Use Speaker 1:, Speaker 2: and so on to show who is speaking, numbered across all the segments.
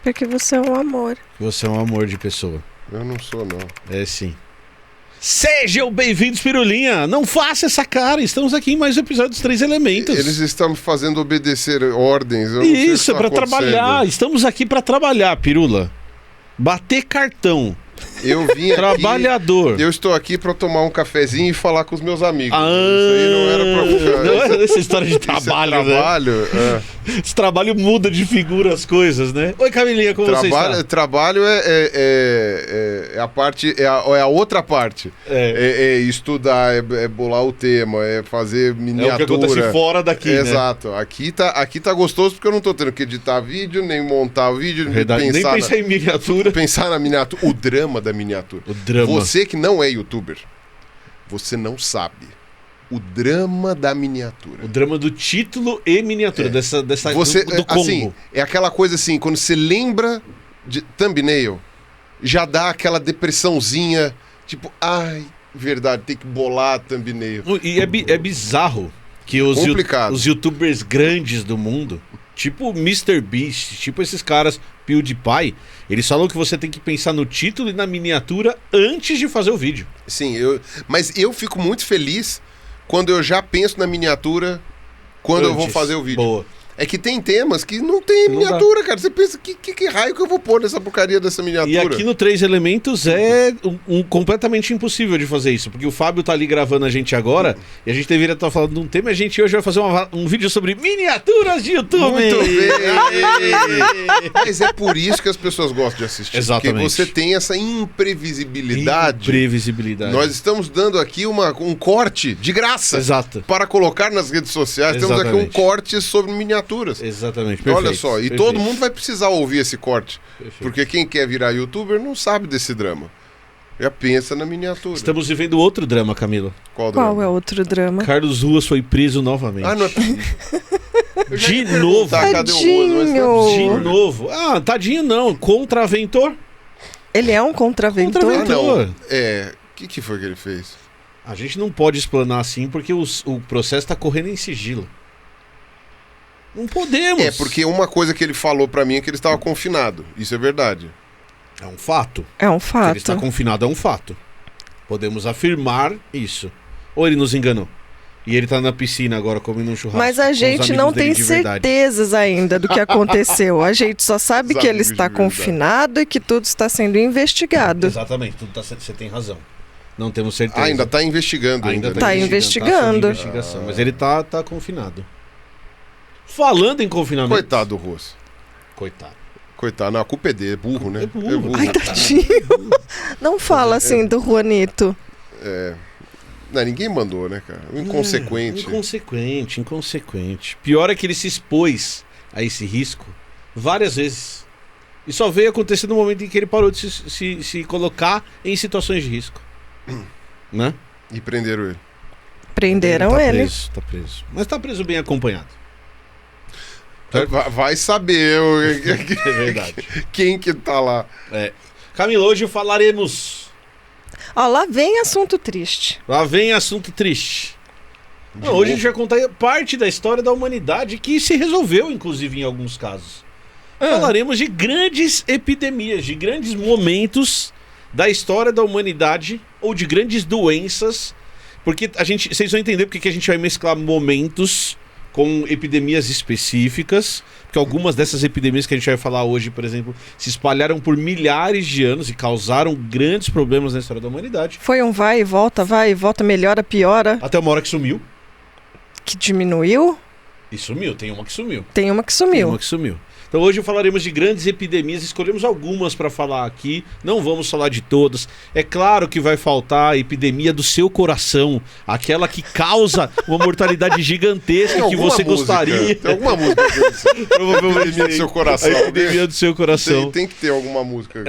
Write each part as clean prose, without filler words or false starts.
Speaker 1: Porque você é um amor.
Speaker 2: Você é um amor de pessoa.
Speaker 3: Eu não sou, não.
Speaker 2: É sim. Sejam bem-vindos, Pirulinha! Não faça essa cara, estamos aqui em mais um episódio dos Três Elementos.
Speaker 3: Eles estão me fazendo obedecer ordens. Eu não sei o que
Speaker 2: Isso, é
Speaker 3: tá
Speaker 2: pra
Speaker 3: acontecendo.
Speaker 2: trabalhar. Estamos aqui pra trabalhar, Pirula. Bater cartão.
Speaker 3: Eu vim aqui...
Speaker 2: Trabalhador.
Speaker 3: Eu estou aqui pra tomar um cafezinho e falar com os meus amigos.
Speaker 2: Ah,
Speaker 3: Isso aí não era pra...
Speaker 2: Não é essa história de
Speaker 3: Isso
Speaker 2: trabalho,
Speaker 3: é trabalho,
Speaker 2: né? Esse trabalho muda de figura as coisas, né? Oi, Camilinha, como você está?
Speaker 3: Trabalho é a parte, é a outra parte. É estudar, é bolar o tema, é fazer miniatura.
Speaker 2: É o que acontece fora daqui, né?
Speaker 3: Exato. Aqui tá gostoso porque eu não tô tendo que editar vídeo, nem montar vídeo,
Speaker 2: Verdade. Nem pensar em miniatura.
Speaker 3: Pensar na miniatura, o drama da miniatura.
Speaker 2: O drama.
Speaker 3: Você que não é youtuber, você não sabe o drama da miniatura.
Speaker 2: O drama do título e miniatura, do combo.
Speaker 3: Assim, é aquela coisa assim, quando você lembra de thumbnail, já dá aquela depressãozinha, tipo, ai, verdade, tem que bolar a thumbnail.
Speaker 2: E é bizarro que os youtubers grandes do mundo, tipo o MrBeast, tipo esses caras, PewDiePie, eles falam que você tem que pensar no título e na miniatura antes de fazer o vídeo.
Speaker 3: Sim, mas eu fico muito feliz quando eu já penso na miniatura quando eu vou fazer o vídeo.
Speaker 2: Boa.
Speaker 3: É que tem temas que não tem miniatura, cara. Você pensa, que raio que eu vou pôr nessa porcaria dessa miniatura?
Speaker 2: E aqui no Três Elementos é completamente impossível de fazer isso, porque o Fábio tá ali gravando a gente agora, e a gente deveria estar falando de um tema, e a gente hoje vai fazer um vídeo sobre miniaturas de YouTube.
Speaker 3: Muito bem! Mas é por isso que as pessoas gostam de assistir.
Speaker 2: Exatamente.
Speaker 3: Porque você tem essa imprevisibilidade. Nós estamos dando aqui um corte de graça.
Speaker 2: Exato.
Speaker 3: Para colocar nas redes sociais.
Speaker 2: Exatamente.
Speaker 3: Temos aqui um corte sobre miniaturas.
Speaker 2: Exatamente, perfeito.
Speaker 3: Olha só, e
Speaker 2: perfeito.
Speaker 3: todo mundo vai precisar ouvir esse corte.
Speaker 2: Perfeito.
Speaker 3: Porque quem quer virar youtuber não sabe desse drama. Já pensa na miniatura.
Speaker 2: Estamos vivendo outro drama, Camila.
Speaker 3: Qual drama?
Speaker 1: Qual é outro drama?
Speaker 2: Carlos Ruas foi preso novamente.
Speaker 3: Ah, não é...
Speaker 2: De novo.
Speaker 3: Cadê o Ruas? Mas não é
Speaker 2: De
Speaker 3: possível.
Speaker 2: novo. Ah, tadinho não. Contraventor.
Speaker 1: Ele é um contraventor?
Speaker 2: Contraventor.
Speaker 3: Ah, não. O que foi que ele fez?
Speaker 2: A gente não pode explanar assim porque o processo tá correndo em sigilo. Não podemos.
Speaker 3: É, porque uma coisa que ele falou pra mim é que ele estava confinado. Isso é verdade.
Speaker 2: É um fato.
Speaker 1: É um
Speaker 2: Que
Speaker 1: fato.
Speaker 2: ele está confinado é um fato. Podemos afirmar isso. Ou ele nos enganou. E ele tá na piscina agora comendo um churrasco.
Speaker 1: Mas a
Speaker 2: com os
Speaker 1: gente
Speaker 2: amigos
Speaker 1: não
Speaker 2: dele
Speaker 1: tem
Speaker 2: de verdade.
Speaker 1: certezas ainda do que aconteceu. A gente só sabe
Speaker 3: Os
Speaker 1: que ele
Speaker 3: amigos
Speaker 1: está
Speaker 3: de verdade.
Speaker 1: confinado e que tudo está sendo investigado.
Speaker 2: Exatamente, você tem razão. Não temos certeza.
Speaker 3: Ah, ainda tá investigando.
Speaker 2: Ainda
Speaker 3: Ainda,
Speaker 1: Tá
Speaker 3: né?
Speaker 1: investigando.
Speaker 2: Tá sob investigação, mas ele tá confinado. Falando em confinamento.
Speaker 3: Coitado do Ruas.
Speaker 2: Coitado.
Speaker 3: Coitado. Não, a culpa é dele. É burro, né?
Speaker 2: É burro.
Speaker 1: Ai, tadinho. Não fala assim do Juanito.
Speaker 3: Não, ninguém mandou, né, cara? Inconsequente.
Speaker 2: Inconsequente. Pior é que ele se expôs a esse risco várias vezes. E só veio acontecer no momento em que ele parou de se colocar em situações de risco. Né?
Speaker 3: E prenderam ele.
Speaker 1: Prenderam
Speaker 2: tá
Speaker 1: ele.
Speaker 2: Preso, tá preso. Mas tá preso bem acompanhado.
Speaker 3: Vai saber
Speaker 2: É verdade.
Speaker 3: quem que tá lá.
Speaker 2: Camila, hoje falaremos.
Speaker 1: Ó, lá vem assunto triste.
Speaker 2: Lá vem assunto triste. Hoje a gente vai contar parte da história da humanidade que se resolveu, inclusive, em alguns casos. Falaremos de grandes epidemias, de grandes momentos da história da humanidade ou de grandes doenças. Porque vocês vão entender porque que a gente vai mesclar momentos com epidemias específicas, porque algumas dessas epidemias que a gente vai falar hoje, por exemplo, se espalharam por milhares de anos e causaram grandes problemas na história da humanidade.
Speaker 1: Foi um vai e volta, melhora, piora,
Speaker 2: Até uma hora que sumiu.
Speaker 1: que diminuiu.
Speaker 2: E sumiu, tem uma que sumiu.
Speaker 1: Tem uma que
Speaker 2: Tem
Speaker 1: sumiu.
Speaker 2: uma que sumiu. Então hoje falaremos de grandes epidemias, escolhemos algumas para falar aqui, não vamos falar de todas. É claro que vai faltar a epidemia do seu coração, aquela que causa uma mortalidade gigantesca
Speaker 3: Tem
Speaker 2: que
Speaker 3: alguma
Speaker 2: você
Speaker 3: música?
Speaker 2: gostaria.
Speaker 3: Tem alguma música disso?
Speaker 2: Provavelmente
Speaker 3: Epidemia do seu coração.
Speaker 2: A epidemia do seu coração.
Speaker 3: Tem que ter alguma música.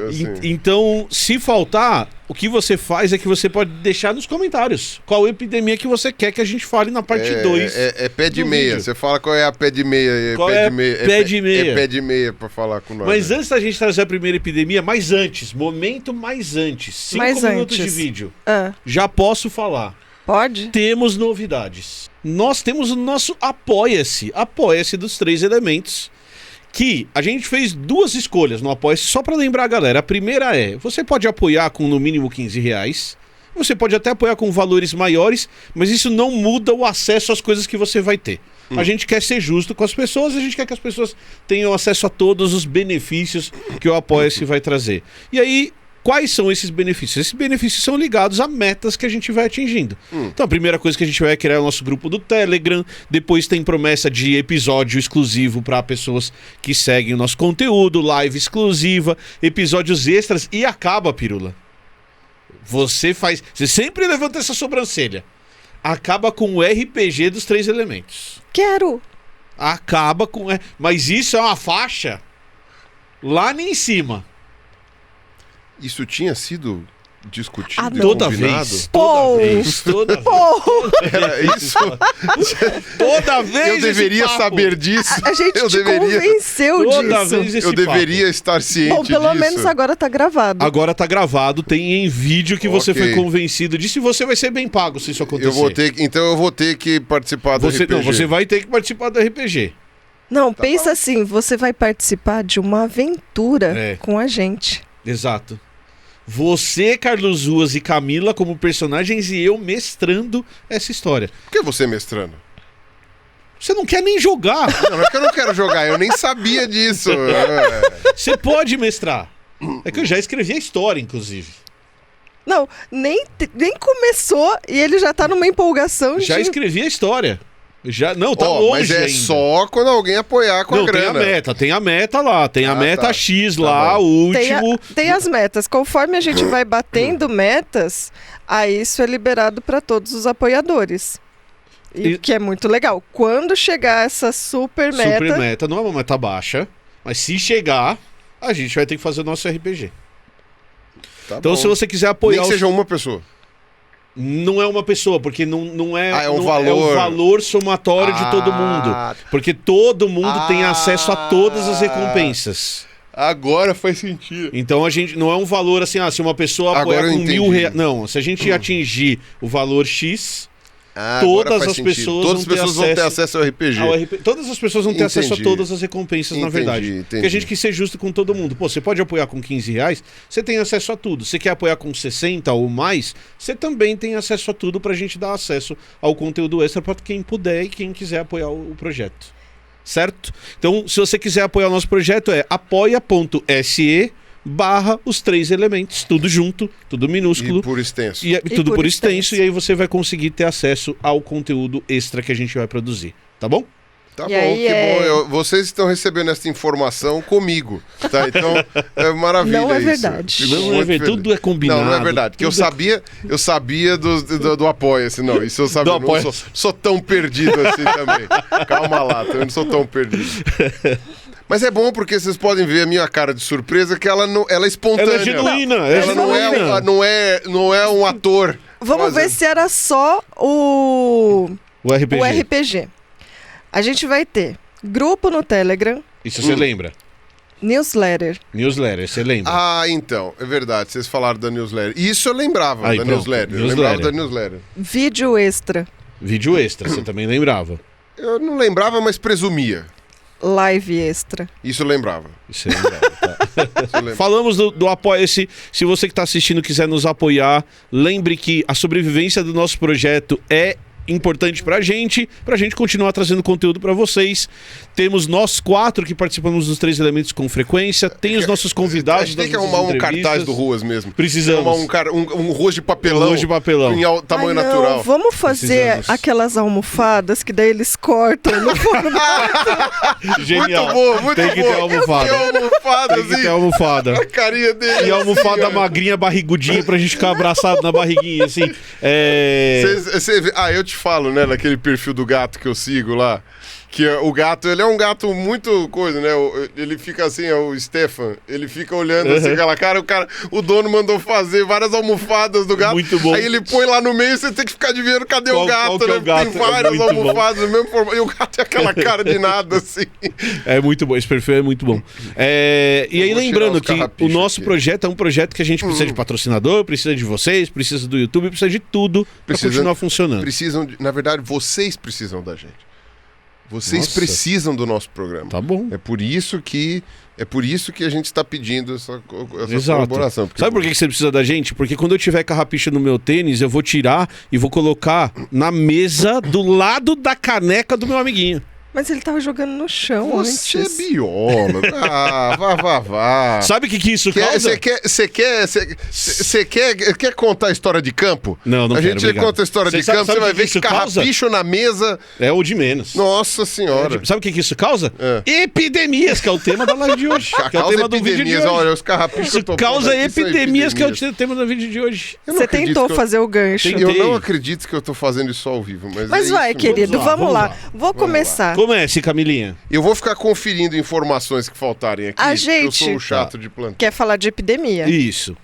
Speaker 3: Assim.
Speaker 2: Então, se faltar, o que você faz é que você pode deixar nos comentários qual epidemia que você quer que a gente fale na parte 2.
Speaker 3: É pé de
Speaker 2: do
Speaker 3: meia.
Speaker 2: vídeo.
Speaker 3: Você fala qual é a pé de meia.
Speaker 2: Qual é pé de meia?
Speaker 3: É pé de meia pra falar com nós.
Speaker 2: Mas
Speaker 3: né?
Speaker 2: antes da gente trazer a primeira epidemia, mais antes, momento mais antes, 5
Speaker 1: Mais
Speaker 2: minutos
Speaker 1: antes.
Speaker 2: de vídeo,
Speaker 1: Ah,
Speaker 2: já posso falar.
Speaker 1: pode?
Speaker 2: Temos novidades. Nós temos o nosso Apoia-se dos Três Elementos, que a gente fez 2 escolhas no Apoia-se, só pra lembrar a galera. A primeira é, você pode apoiar com no mínimo R$15, você pode até apoiar com valores maiores, mas isso não muda o acesso às coisas que você vai ter. A gente quer ser justo com as pessoas, a gente quer que as pessoas tenham acesso a todos os benefícios que o Apoia-se vai trazer. E aí, quais são esses benefícios? Esses benefícios são ligados a metas que a gente vai atingindo. Então, a primeira coisa que a gente vai criar é o nosso grupo do Telegram. Depois tem promessa de episódio exclusivo para pessoas que seguem o nosso conteúdo, live exclusiva, episódios extras e acaba, Pirula. Você sempre levanta essa sobrancelha. Acaba com o RPG dos 3 elementos.
Speaker 1: Quero!
Speaker 2: Acaba com... Mas isso é uma faixa lá em cima.
Speaker 3: Isso tinha sido discutido e
Speaker 2: Toda
Speaker 3: combinado?
Speaker 2: vez.
Speaker 1: Pô.
Speaker 2: Toda vez.
Speaker 3: Era isso?
Speaker 2: Toda vez
Speaker 3: Eu deveria
Speaker 2: esse papo.
Speaker 3: saber disso.
Speaker 1: A gente
Speaker 3: eu
Speaker 1: te
Speaker 3: deveria,
Speaker 1: convenceu
Speaker 2: Toda
Speaker 1: disso.
Speaker 2: vez esse
Speaker 3: eu deveria estar ciente
Speaker 1: Bom, pelo
Speaker 3: disso.
Speaker 1: menos agora tá gravado.
Speaker 2: Agora tá gravado, tem em vídeo que você
Speaker 3: Ok.
Speaker 2: foi convencido disso e você vai ser bem pago se isso acontecer.
Speaker 3: Então eu vou ter que participar do
Speaker 2: Você,
Speaker 3: RPG.
Speaker 2: não, você vai ter que participar do RPG.
Speaker 1: Não, pensa assim, você vai participar de uma aventura
Speaker 2: É.
Speaker 1: com a gente.
Speaker 2: Exato. Você, Carlos Ruas e Camila como personagens e eu mestrando essa história.
Speaker 3: Por que você mestrando?
Speaker 2: Você não quer nem jogar.
Speaker 3: Não é que eu não quero jogar, eu nem sabia disso.
Speaker 2: Você pode mestrar. É que eu já escrevi a história, inclusive.
Speaker 1: Não, nem começou e ele já tá numa empolgação
Speaker 2: Já
Speaker 1: de...
Speaker 2: escrevi a história. Não, tá
Speaker 3: Ó,
Speaker 2: longe
Speaker 3: mas é
Speaker 2: ainda.
Speaker 3: só quando alguém apoiar com
Speaker 2: Não,
Speaker 3: a grana.
Speaker 2: tem a meta lá, tem a
Speaker 3: Ah,
Speaker 2: meta
Speaker 3: tá.
Speaker 2: X
Speaker 3: Tá
Speaker 2: lá,
Speaker 3: bom.
Speaker 2: o
Speaker 1: Tem,
Speaker 2: último.
Speaker 1: tem as metas. Conforme a gente vai batendo metas, aí isso é liberado para todos os apoiadores.
Speaker 2: E-
Speaker 1: Que é muito legal. Quando chegar essa super meta,
Speaker 2: Super meta, não é uma meta baixa, mas se chegar, a gente vai ter que fazer o nosso RPG.
Speaker 3: Tá
Speaker 2: Então,
Speaker 3: bom.
Speaker 2: se você quiser
Speaker 3: Nem
Speaker 2: apoiar
Speaker 3: que
Speaker 2: os...
Speaker 3: seja uma pessoa.
Speaker 2: Não é uma pessoa, porque não é,
Speaker 3: Ah, é um
Speaker 2: não-
Speaker 3: valor.
Speaker 2: é o valor somatório de todo mundo.
Speaker 3: Ah.
Speaker 2: Porque todo mundo tem
Speaker 3: Ah.
Speaker 2: acesso a todas as recompensas.
Speaker 3: Agora faz sentido.
Speaker 2: Então a gente não é um valor assim, se uma pessoa
Speaker 3: Agora
Speaker 2: apoiar
Speaker 3: eu
Speaker 2: com
Speaker 3: entendi.
Speaker 2: R$1.000. Não, se a gente atingir o valor X,
Speaker 3: Agora
Speaker 2: todas
Speaker 3: faz
Speaker 2: as
Speaker 3: sentido.
Speaker 2: pessoas
Speaker 3: Todas as
Speaker 2: vão ter
Speaker 3: pessoas vão ter
Speaker 2: acesso
Speaker 3: acesso ao RPG.
Speaker 2: todas as pessoas vão ter acesso a
Speaker 3: Entendi.
Speaker 2: todas as recompensas, na
Speaker 3: Entendi,
Speaker 2: verdade.
Speaker 3: entendi.
Speaker 2: Porque a gente quis ser justo com todo mundo. Pô, você pode apoiar com R$15, você tem acesso a tudo. Você quer apoiar com 60 ou mais, você também tem acesso a tudo pra gente dar acesso ao conteúdo extra pra quem puder e quem quiser apoiar o projeto. Certo? Então, se você quiser apoiar o nosso projeto, é apoia.se/os 3 elementos, tudo junto, tudo minúsculo.
Speaker 3: E por extenso.
Speaker 2: E tudo
Speaker 1: por
Speaker 2: por extenso,
Speaker 1: extenso.
Speaker 2: e aí você vai conseguir ter acesso ao conteúdo extra que a gente vai produzir, tá bom?
Speaker 3: Tá
Speaker 1: E
Speaker 3: bom,
Speaker 1: aí
Speaker 3: que
Speaker 1: é-
Speaker 3: bom. Vocês estão recebendo essa informação comigo, tá? Então, é maravilha
Speaker 1: Não é
Speaker 3: isso.
Speaker 1: verdade.
Speaker 3: Fico
Speaker 2: Não é
Speaker 3: muito
Speaker 2: verdade,
Speaker 3: feliz.
Speaker 2: tudo é combinado.
Speaker 3: Não é verdade. Porque eu sabia do Apoia-se. Não, isso eu sabia.
Speaker 2: Do
Speaker 3: Eu não
Speaker 2: Apoia-se.
Speaker 3: sou tão perdido assim também. Calma lá, eu não sou tão perdido. Mas é bom porque vocês podem ver a minha cara de surpresa que ela é espontânea.
Speaker 2: Ela é genuína,
Speaker 3: Ela não é um ator.
Speaker 1: vamos ver se era só o
Speaker 2: O
Speaker 1: RPG. A gente vai ter grupo no Telegram,
Speaker 2: Isso você lembra?
Speaker 1: newsletter.
Speaker 2: Newsletter, você lembra?
Speaker 3: Ah, então, é verdade. Vocês falaram da newsletter. Isso eu lembrava
Speaker 2: Aí,
Speaker 3: da
Speaker 2: pronto.
Speaker 3: newsletter. Eu
Speaker 2: Newsletter.
Speaker 3: lembrava da newsletter.
Speaker 1: Vídeo extra,
Speaker 2: Vídeo extra, você também lembrava.
Speaker 3: Eu não lembrava, mas presumia.
Speaker 1: live extra.
Speaker 3: Isso eu lembrava.
Speaker 2: Isso você lembrava, tá?
Speaker 3: Isso eu lembrava.
Speaker 2: Falamos do Apoia-se. Se você que está assistindo quiser nos apoiar, lembre que a sobrevivência do nosso projeto é importante pra gente continuar trazendo conteúdo pra vocês. Temos nós 4 que participamos dos 3 elementos com frequência. Tem os nossos
Speaker 3: A
Speaker 2: convidados
Speaker 3: gente tem que
Speaker 2: das
Speaker 3: arrumar
Speaker 2: nossas
Speaker 3: um cartaz
Speaker 2: entrevistas.
Speaker 3: do Ruas mesmo.
Speaker 2: Precisamos.
Speaker 3: Arrumar um Ruas de papelão.
Speaker 2: Ruas de papelão.
Speaker 3: Em tamanho
Speaker 1: Ai, não,
Speaker 3: natural.
Speaker 1: vamos fazer
Speaker 2: Precisamos.
Speaker 1: aquelas almofadas que daí eles cortam no
Speaker 2: Genial.
Speaker 3: Muito bom, muito
Speaker 2: Tem que
Speaker 3: bom.
Speaker 2: ter almofada.
Speaker 3: Tem almofada,
Speaker 2: Tem que
Speaker 3: assim.
Speaker 2: ter almofada.
Speaker 3: A carinha dele.
Speaker 2: E a almofada
Speaker 3: assim, ó.
Speaker 2: magrinha, barrigudinha, pra gente ficar abraçado na barriguinha, assim.
Speaker 3: Eu te falo, né, naquele perfil do gato que eu sigo lá, que o gato, ele é um gato muito coisa, né, ele fica assim, o Stefan, ele fica olhando assim, aquela cara, o dono mandou fazer várias almofadas do gato,
Speaker 2: Muito bom.
Speaker 3: aí ele põe lá no meio, você tem que ficar adivinhando cadê
Speaker 2: Qual
Speaker 3: o gato,
Speaker 2: que é
Speaker 3: né,
Speaker 2: o gato?
Speaker 3: tem várias
Speaker 2: É muito bom.
Speaker 3: almofadas do mesmo formato, e o gato é aquela cara de nada, assim.
Speaker 2: É muito bom, esse perfil é muito bom. E aí,
Speaker 3: vou tirar
Speaker 2: lembrando
Speaker 3: os
Speaker 2: que o
Speaker 3: carrapichos
Speaker 2: nosso
Speaker 3: aqui.
Speaker 2: projeto é um projeto que a gente precisa de patrocinador, precisa de vocês, precisa do YouTube, precisa de tudo pra
Speaker 3: Precisa-
Speaker 2: continuar funcionando.
Speaker 3: Na verdade, vocês precisam da gente. Vocês
Speaker 2: Nossa.
Speaker 3: precisam do nosso programa.
Speaker 2: Tá bom.
Speaker 3: É por isso que a gente está pedindo essa
Speaker 2: Exato.
Speaker 3: colaboração. Porque,
Speaker 2: Sabe por que você precisa da gente? Porque quando eu tiver carrapicho no meu tênis, eu vou tirar e vou colocar na mesa do lado da caneca do meu amiguinho.
Speaker 1: Mas ele tava jogando no chão
Speaker 3: Você
Speaker 1: antes.
Speaker 3: é biólogo. Vá.
Speaker 2: Sabe o que isso causa?
Speaker 3: Você quer contar a história de campo?
Speaker 2: Não
Speaker 3: A
Speaker 2: quero,
Speaker 3: gente
Speaker 2: obrigado.
Speaker 3: conta a história de
Speaker 2: Sabe
Speaker 3: campo, você vai
Speaker 2: que
Speaker 3: ver
Speaker 2: isso
Speaker 3: que
Speaker 2: causa?
Speaker 3: carrapicho na mesa.
Speaker 2: É o de menos.
Speaker 3: Nossa senhora.
Speaker 2: Sabe o que isso causa?
Speaker 3: É.
Speaker 2: Epidemias, que é o tema da live de hoje. Que é o
Speaker 3: Causa
Speaker 2: tema do vídeo de
Speaker 3: epidemias.
Speaker 2: hoje.
Speaker 3: Olha, os carrapichos que eu
Speaker 2: Isso
Speaker 3: tô
Speaker 2: causa
Speaker 3: pondo aqui são
Speaker 2: epidemias, que é o
Speaker 3: epidemias.
Speaker 2: tema do vídeo de hoje.
Speaker 3: Eu não
Speaker 1: Você
Speaker 3: acredito
Speaker 1: tentou
Speaker 3: que eu-
Speaker 1: fazer o gancho.
Speaker 2: Tentei.
Speaker 3: Eu não acredito que eu tô fazendo isso ao vivo, mas
Speaker 1: Mas
Speaker 3: é
Speaker 1: vai,
Speaker 3: isso
Speaker 1: querido,
Speaker 3: mesmo.
Speaker 1: vamos lá.
Speaker 2: lá.
Speaker 1: Vou começar.
Speaker 2: Comece, Camilinha.
Speaker 3: Eu vou ficar conferindo informações que faltarem aqui,
Speaker 1: A
Speaker 3: porque eu
Speaker 1: gente-
Speaker 3: sou o chato de plantão.
Speaker 1: Quer falar de epidemia?
Speaker 2: Isso.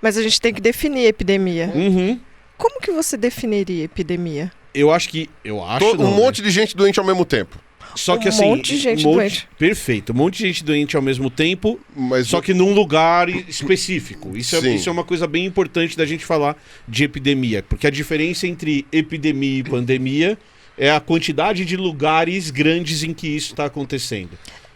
Speaker 1: Mas a gente tem que definir epidemia.
Speaker 2: Uhum.
Speaker 1: Como que você definiria epidemia?
Speaker 2: Eu acho.
Speaker 3: Um
Speaker 2: Não,
Speaker 3: monte de gente doente ao mesmo tempo.
Speaker 2: Só que
Speaker 1: Um
Speaker 2: assim.
Speaker 1: monte de gente doente.
Speaker 2: Perfeito. Um monte de gente doente ao mesmo tempo,
Speaker 3: Mas
Speaker 2: só que num lugar específico.
Speaker 3: Sim.
Speaker 2: Isso é uma coisa bem importante da gente falar de epidemia. Porque a diferença entre epidemia e pandemia é a quantidade de lugares grandes em que isso está acontecendo.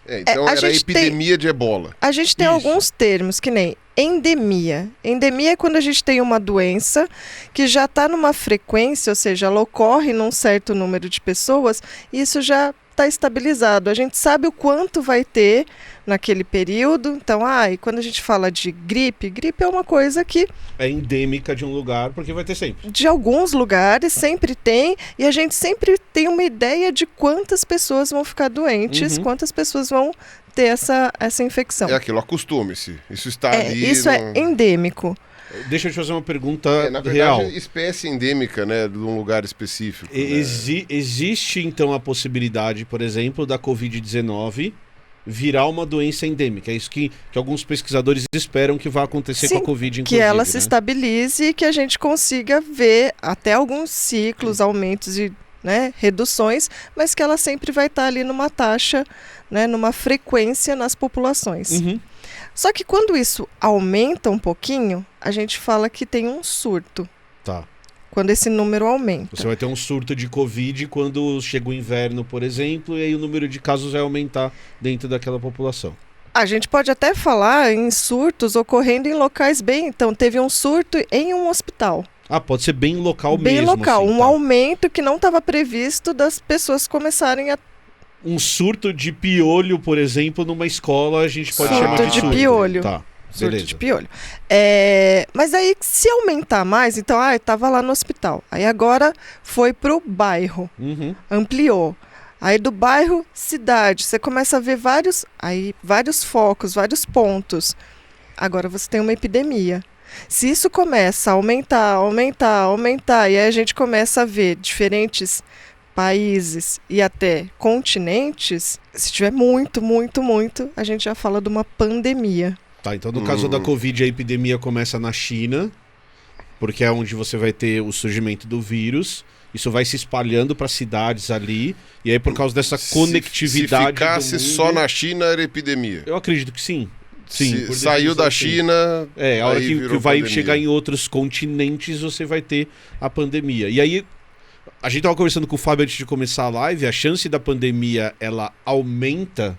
Speaker 3: então
Speaker 1: a
Speaker 3: era
Speaker 1: gente
Speaker 3: epidemia de ebola.
Speaker 1: A gente tem
Speaker 2: Isso.
Speaker 1: alguns termos, que nem endemia. Endemia é quando a gente tem uma doença que já está numa frequência, ou seja, ela ocorre num certo número de pessoas e isso já está estabilizado. A gente sabe o quanto vai ter naquele período. Então, e quando a gente fala de gripe é uma coisa que
Speaker 2: É endêmica de um lugar, porque vai ter sempre.
Speaker 1: de alguns lugares sempre tem, e a gente sempre tem uma ideia de quantas pessoas vão ficar doentes,
Speaker 2: Uhum.
Speaker 1: quantas pessoas vão ter essa infecção.
Speaker 3: É aquilo, acostume-se. Isso está ali.
Speaker 1: Isso é endêmico.
Speaker 2: Deixa eu te fazer uma pergunta
Speaker 3: Na verdade,
Speaker 2: real.
Speaker 3: é espécie endêmica, né? De um lugar específico. né?
Speaker 2: Existe, então, a possibilidade, por exemplo, da Covid-19 virar uma doença endêmica. É isso que alguns pesquisadores esperam que vai acontecer
Speaker 1: Sim,
Speaker 2: com a Covid,
Speaker 1: Que
Speaker 2: inclusive.
Speaker 1: ela se
Speaker 2: né?
Speaker 1: estabilize e que a gente consiga ver até alguns ciclos, aumentos e reduções, mas que ela sempre vai estar ali numa taxa, numa frequência nas populações.
Speaker 2: Uhum.
Speaker 1: Só que quando isso aumenta um pouquinho, a gente fala que tem um surto,
Speaker 2: Tá.
Speaker 1: quando esse número aumenta.
Speaker 2: Você vai ter um surto de Covid quando chega o inverno, por exemplo, e aí o número de casos vai aumentar dentro daquela população.
Speaker 1: A gente pode até falar em surtos ocorrendo em locais bem... Então, teve um surto em um hospital.
Speaker 2: Pode ser bem local
Speaker 1: Bem
Speaker 2: mesmo.
Speaker 1: local.
Speaker 2: assim,
Speaker 1: Um
Speaker 2: tá?
Speaker 1: aumento que não estava previsto das pessoas começarem a...
Speaker 2: Um surto de piolho, por exemplo, numa escola, a gente pode
Speaker 1: Surto
Speaker 2: chamar de
Speaker 1: de
Speaker 2: surto.
Speaker 1: piolho.
Speaker 2: Tá,
Speaker 1: Surto
Speaker 2: beleza.
Speaker 1: de piolho. Mas aí, se aumentar mais, então, estava lá no hospital. Aí agora foi pro bairro,
Speaker 2: Uhum.
Speaker 1: ampliou. Aí do bairro, cidade. Você começa a ver vários focos, vários pontos. Agora você tem uma epidemia. Se isso começa a aumentar, e aí a gente começa a ver diferentes países e até continentes, se tiver muito, a gente já fala de uma pandemia.
Speaker 2: Tá, então no caso da Covid, a epidemia começa na China, porque é onde você vai ter o surgimento do vírus. Isso vai se espalhando para cidades ali, e aí por causa dessa conectividade
Speaker 3: Se ficasse
Speaker 2: do mundo,
Speaker 3: só na China, era epidemia.
Speaker 2: eu acredito que sim. Sim, por
Speaker 3: Saiu
Speaker 2: definição,
Speaker 3: da
Speaker 2: sim.
Speaker 3: China.
Speaker 2: A hora
Speaker 3: aí
Speaker 2: que
Speaker 3: virou
Speaker 2: vai
Speaker 3: pandemia.
Speaker 2: chegar em outros continentes, você vai ter a pandemia. E aí, a gente tava conversando com o Fábio antes de começar a live, a chance da pandemia, ela aumenta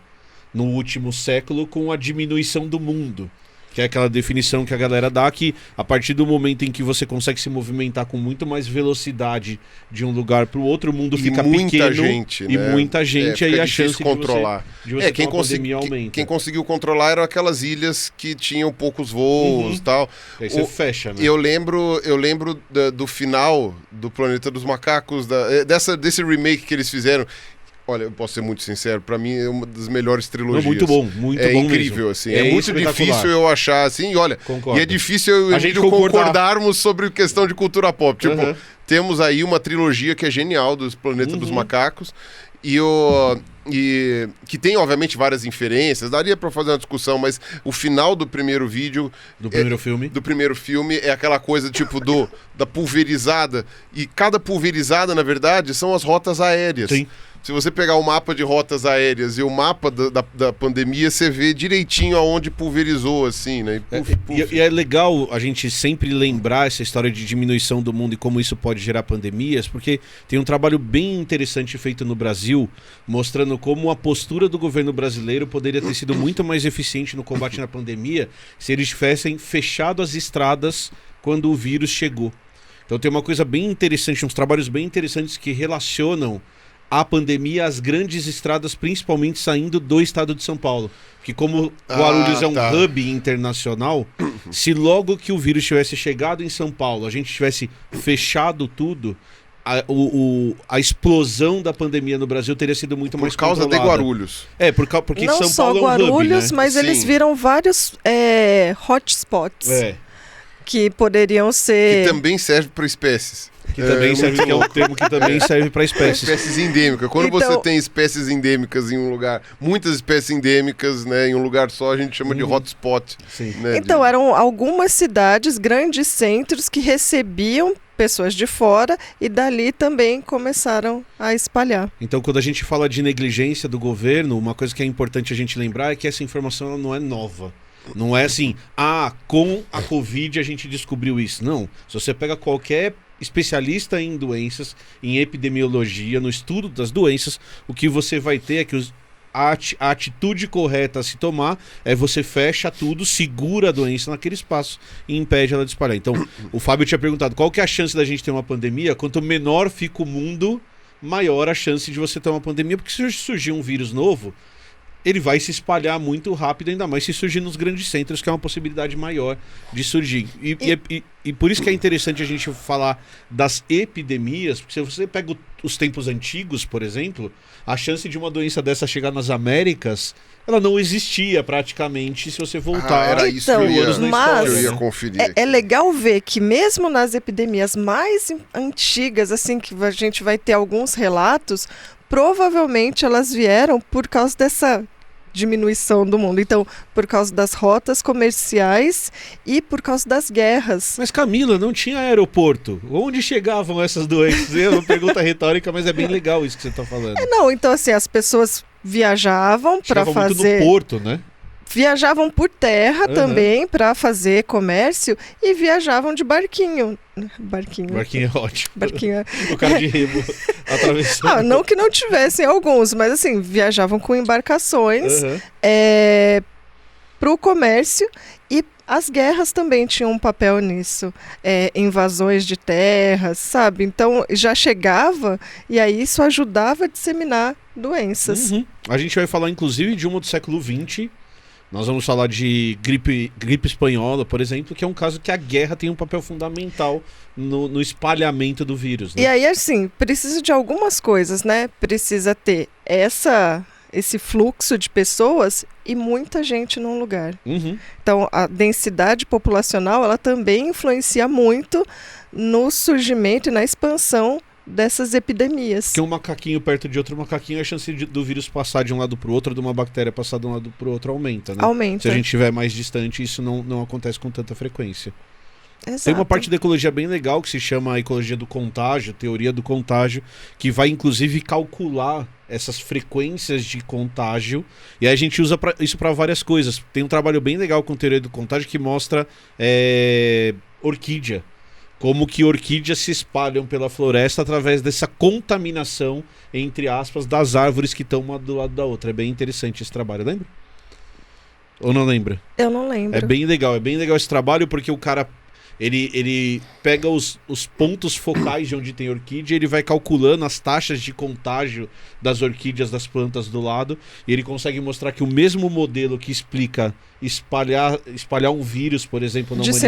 Speaker 2: no último século com a diminuição do mundo. Que é aquela definição que a galera dá, que a partir do momento em que você consegue se movimentar com muito mais velocidade de um lugar para o outro, o mundo
Speaker 3: E
Speaker 2: fica
Speaker 3: muita
Speaker 2: pequeno.
Speaker 3: gente,
Speaker 2: e
Speaker 3: né?
Speaker 2: muita gente, aí
Speaker 3: fica
Speaker 2: a
Speaker 3: difícil
Speaker 2: chance
Speaker 3: controlar.
Speaker 2: de você
Speaker 3: quem,
Speaker 2: ter uma pandemia aumenta.
Speaker 3: quem conseguiu controlar eram aquelas ilhas que tinham poucos voos e tal.
Speaker 2: Aí você fecha, né?
Speaker 3: Eu lembro do final do Planeta dos Macacos, desse remake que eles fizeram. Olha, eu posso ser muito sincero, pra mim é uma das melhores trilogias.
Speaker 2: Não, muito bom
Speaker 3: É
Speaker 2: mesmo.
Speaker 3: incrível, assim. É muito
Speaker 2: espetacular.
Speaker 3: difícil eu achar, assim, e olha,
Speaker 2: Concordo.
Speaker 3: e é difícil eu e
Speaker 2: A
Speaker 3: o
Speaker 2: gente
Speaker 3: Emílio
Speaker 2: concordar.
Speaker 3: concordarmos sobre questão de cultura pop. Tipo,
Speaker 2: Uhum.
Speaker 3: temos aí uma trilogia que é genial dos Planeta dos Macacos, e que tem, obviamente, várias inferências, daria pra fazer uma discussão, mas o final do primeiro vídeo...
Speaker 2: Do primeiro filme.
Speaker 3: Do primeiro filme é aquela coisa tipo da pulverizada, e cada pulverizada, na verdade, são as rotas aéreas.
Speaker 2: Sim.
Speaker 3: se você pegar o mapa de rotas aéreas e o mapa da pandemia, você vê direitinho aonde pulverizou, assim, né?
Speaker 2: E é legal a gente sempre lembrar essa história de diminuição do mundo e como isso pode gerar pandemias, porque tem um trabalho bem interessante feito no Brasil, mostrando como a postura do governo brasileiro poderia ter sido muito mais eficiente no combate na pandemia se eles tivessem fechado as estradas quando o vírus chegou. Então tem uma coisa bem interessante, uns trabalhos bem interessantes que relacionam a pandemia às grandes estradas, principalmente saindo do estado de São Paulo. Que como Guarulhos é um hub internacional, se logo que o vírus tivesse chegado em São Paulo, a gente tivesse fechado tudo, a explosão da pandemia no Brasil teria sido muito mais controlada.
Speaker 3: Por causa de Guarulhos.
Speaker 2: Porque
Speaker 1: não
Speaker 2: São
Speaker 1: só
Speaker 2: Paulo é um
Speaker 1: Guarulhos,
Speaker 2: hub, né?
Speaker 1: mas eles viram vários hotspots que poderiam ser...
Speaker 3: Que também serve para espécies.
Speaker 2: Que também serve, que é um termo que também serve para espécies.
Speaker 3: Espécies endêmicas. Quando
Speaker 1: Então,
Speaker 3: você tem espécies endêmicas em um lugar, muitas espécies endêmicas, né, em um lugar só, a gente chama de hotspot.
Speaker 2: Sim.
Speaker 3: Né,
Speaker 1: então, eram algumas cidades, grandes centros, que recebiam pessoas de fora e dali também começaram a espalhar.
Speaker 2: Então, quando a gente fala de negligência do governo, uma coisa que é importante a gente lembrar é que essa informação ela não é nova. Não é assim, com a Covid a gente descobriu isso. Não. Se você pega qualquer especialista em doenças, em epidemiologia, no estudo das doenças, o que você vai ter é que a atitude correta a se tomar é você fecha tudo, segura a doença naquele espaço e impede ela de espalhar. Então, o Fábio tinha perguntado qual que é a chance da gente ter uma pandemia. Quanto menor fica o mundo, maior a chance de você ter uma pandemia, porque se surgir um vírus novo, ele vai se espalhar muito rápido, ainda mais se surgir nos grandes centros, que é uma possibilidade maior de surgir. E por isso que é interessante a gente falar das epidemias, porque se você pega os tempos antigos, por exemplo, a chance de uma doença dessa chegar nas Américas, ela não existia praticamente se você voltar.
Speaker 3: Era isso que eu ia conferir.
Speaker 1: É legal ver que mesmo nas epidemias mais antigas, assim, que a gente vai ter alguns relatos, provavelmente elas vieram por causa dessa diminuição do mundo. Então, por causa das rotas comerciais e por causa das guerras.
Speaker 2: Mas, Camila, não tinha aeroporto. Onde chegavam essas doenças? É uma pergunta retórica, mas é bem legal isso que você está falando.
Speaker 1: Não, então assim, as pessoas viajavam para fazer...
Speaker 2: muito no porto, né?
Speaker 1: Viajavam por terra também para fazer comércio e viajavam de barquinho. Barquinho
Speaker 2: é ótimo.
Speaker 1: Barquinho.
Speaker 2: O cara de remo atravessando.
Speaker 1: Não que não tivessem alguns, mas assim, viajavam com embarcações para o comércio e as guerras também tinham um papel nisso. Invasões de terras, sabe? Então já chegava e aí isso ajudava a disseminar doenças.
Speaker 2: A gente vai falar inclusive de uma do século XX. Nós vamos falar de gripe espanhola, por exemplo, que é um caso que a guerra tem um papel fundamental no espalhamento do vírus, né?
Speaker 1: E aí, assim, precisa de algumas coisas, né? Precisa ter esse fluxo de pessoas e muita gente num lugar. Então, a densidade populacional, ela também influencia muito no surgimento e na expansão dessas epidemias.
Speaker 2: Porque um macaquinho perto de outro macaquinho, a chance do vírus passar de um lado para o outro, de uma bactéria passar de um lado para o outro, aumenta, né?
Speaker 1: Aumenta.
Speaker 2: Se a gente estiver mais distante, isso não acontece com tanta frequência.
Speaker 1: Exato.
Speaker 2: Tem uma parte da ecologia bem legal que se chama a ecologia do contágio, teoria do contágio, que vai inclusive calcular essas frequências de contágio, e aí a gente usa isso para várias coisas. Tem um trabalho bem legal com teoria do contágio que mostra orquídea. Como que orquídeas se espalham pela floresta através dessa contaminação, entre aspas, das árvores que estão uma do lado da outra. É bem interessante esse trabalho, lembra? Ou não lembra?
Speaker 1: Eu não lembro.
Speaker 2: É bem legal esse trabalho, porque o cara ele pega os pontos focais de onde tem orquídea, ele vai calculando as taxas de contágio das orquídeas das plantas do lado, e ele consegue mostrar que o mesmo modelo que explica espalhar um vírus, por exemplo, na humanidade,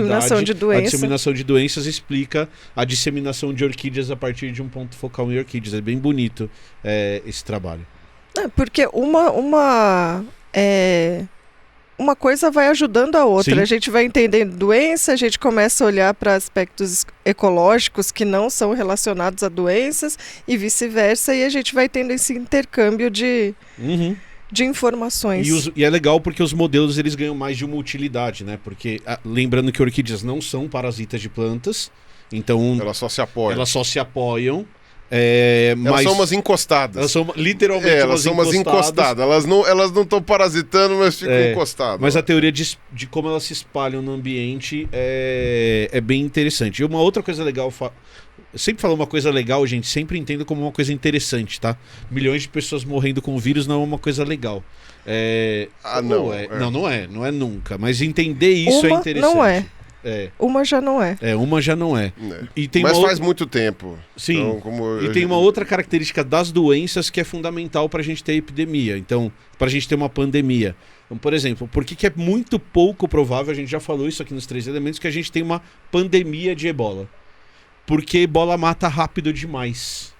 Speaker 2: a disseminação de doenças explica a disseminação de orquídeas a partir de um ponto focal em orquídeas. É bem bonito esse trabalho.
Speaker 1: Porque uma coisa vai ajudando a outra.
Speaker 2: Sim.
Speaker 1: A gente vai entendendo doença, a gente começa a olhar para aspectos ecológicos que não são relacionados a doenças e vice-versa, e a gente vai tendo esse intercâmbio de informações.
Speaker 2: E é legal porque os modelos eles ganham mais de uma utilidade, né? Porque, lembrando que orquídeas não são parasitas de plantas, então
Speaker 3: elas só se apoiam. Elas são umas encostadas.
Speaker 2: Elas são literalmente
Speaker 3: elas são umas encostadas. Elas não estão parasitando, mas ficam encostadas.
Speaker 2: Mas a teoria de como elas se espalham no ambiente é bem interessante. E uma outra coisa legal... Eu sempre falo uma coisa legal, gente, sempre entendo como uma coisa interessante, tá? Milhões de pessoas morrendo com o vírus não é uma coisa legal. Não é nunca. Mas entender isso é interessante.
Speaker 1: Não é. Uma já não é.
Speaker 2: Uma já não é. E tem
Speaker 3: mas faz muito tempo.
Speaker 2: Sim. Então, tem uma outra característica das doenças que é fundamental para a gente ter epidemia. Então, para a gente ter uma pandemia. Então, por exemplo, por que é muito pouco provável, a gente já falou isso aqui nos 3 elementos, que a gente tem uma pandemia de ebola? Porque ebola mata rápido demais.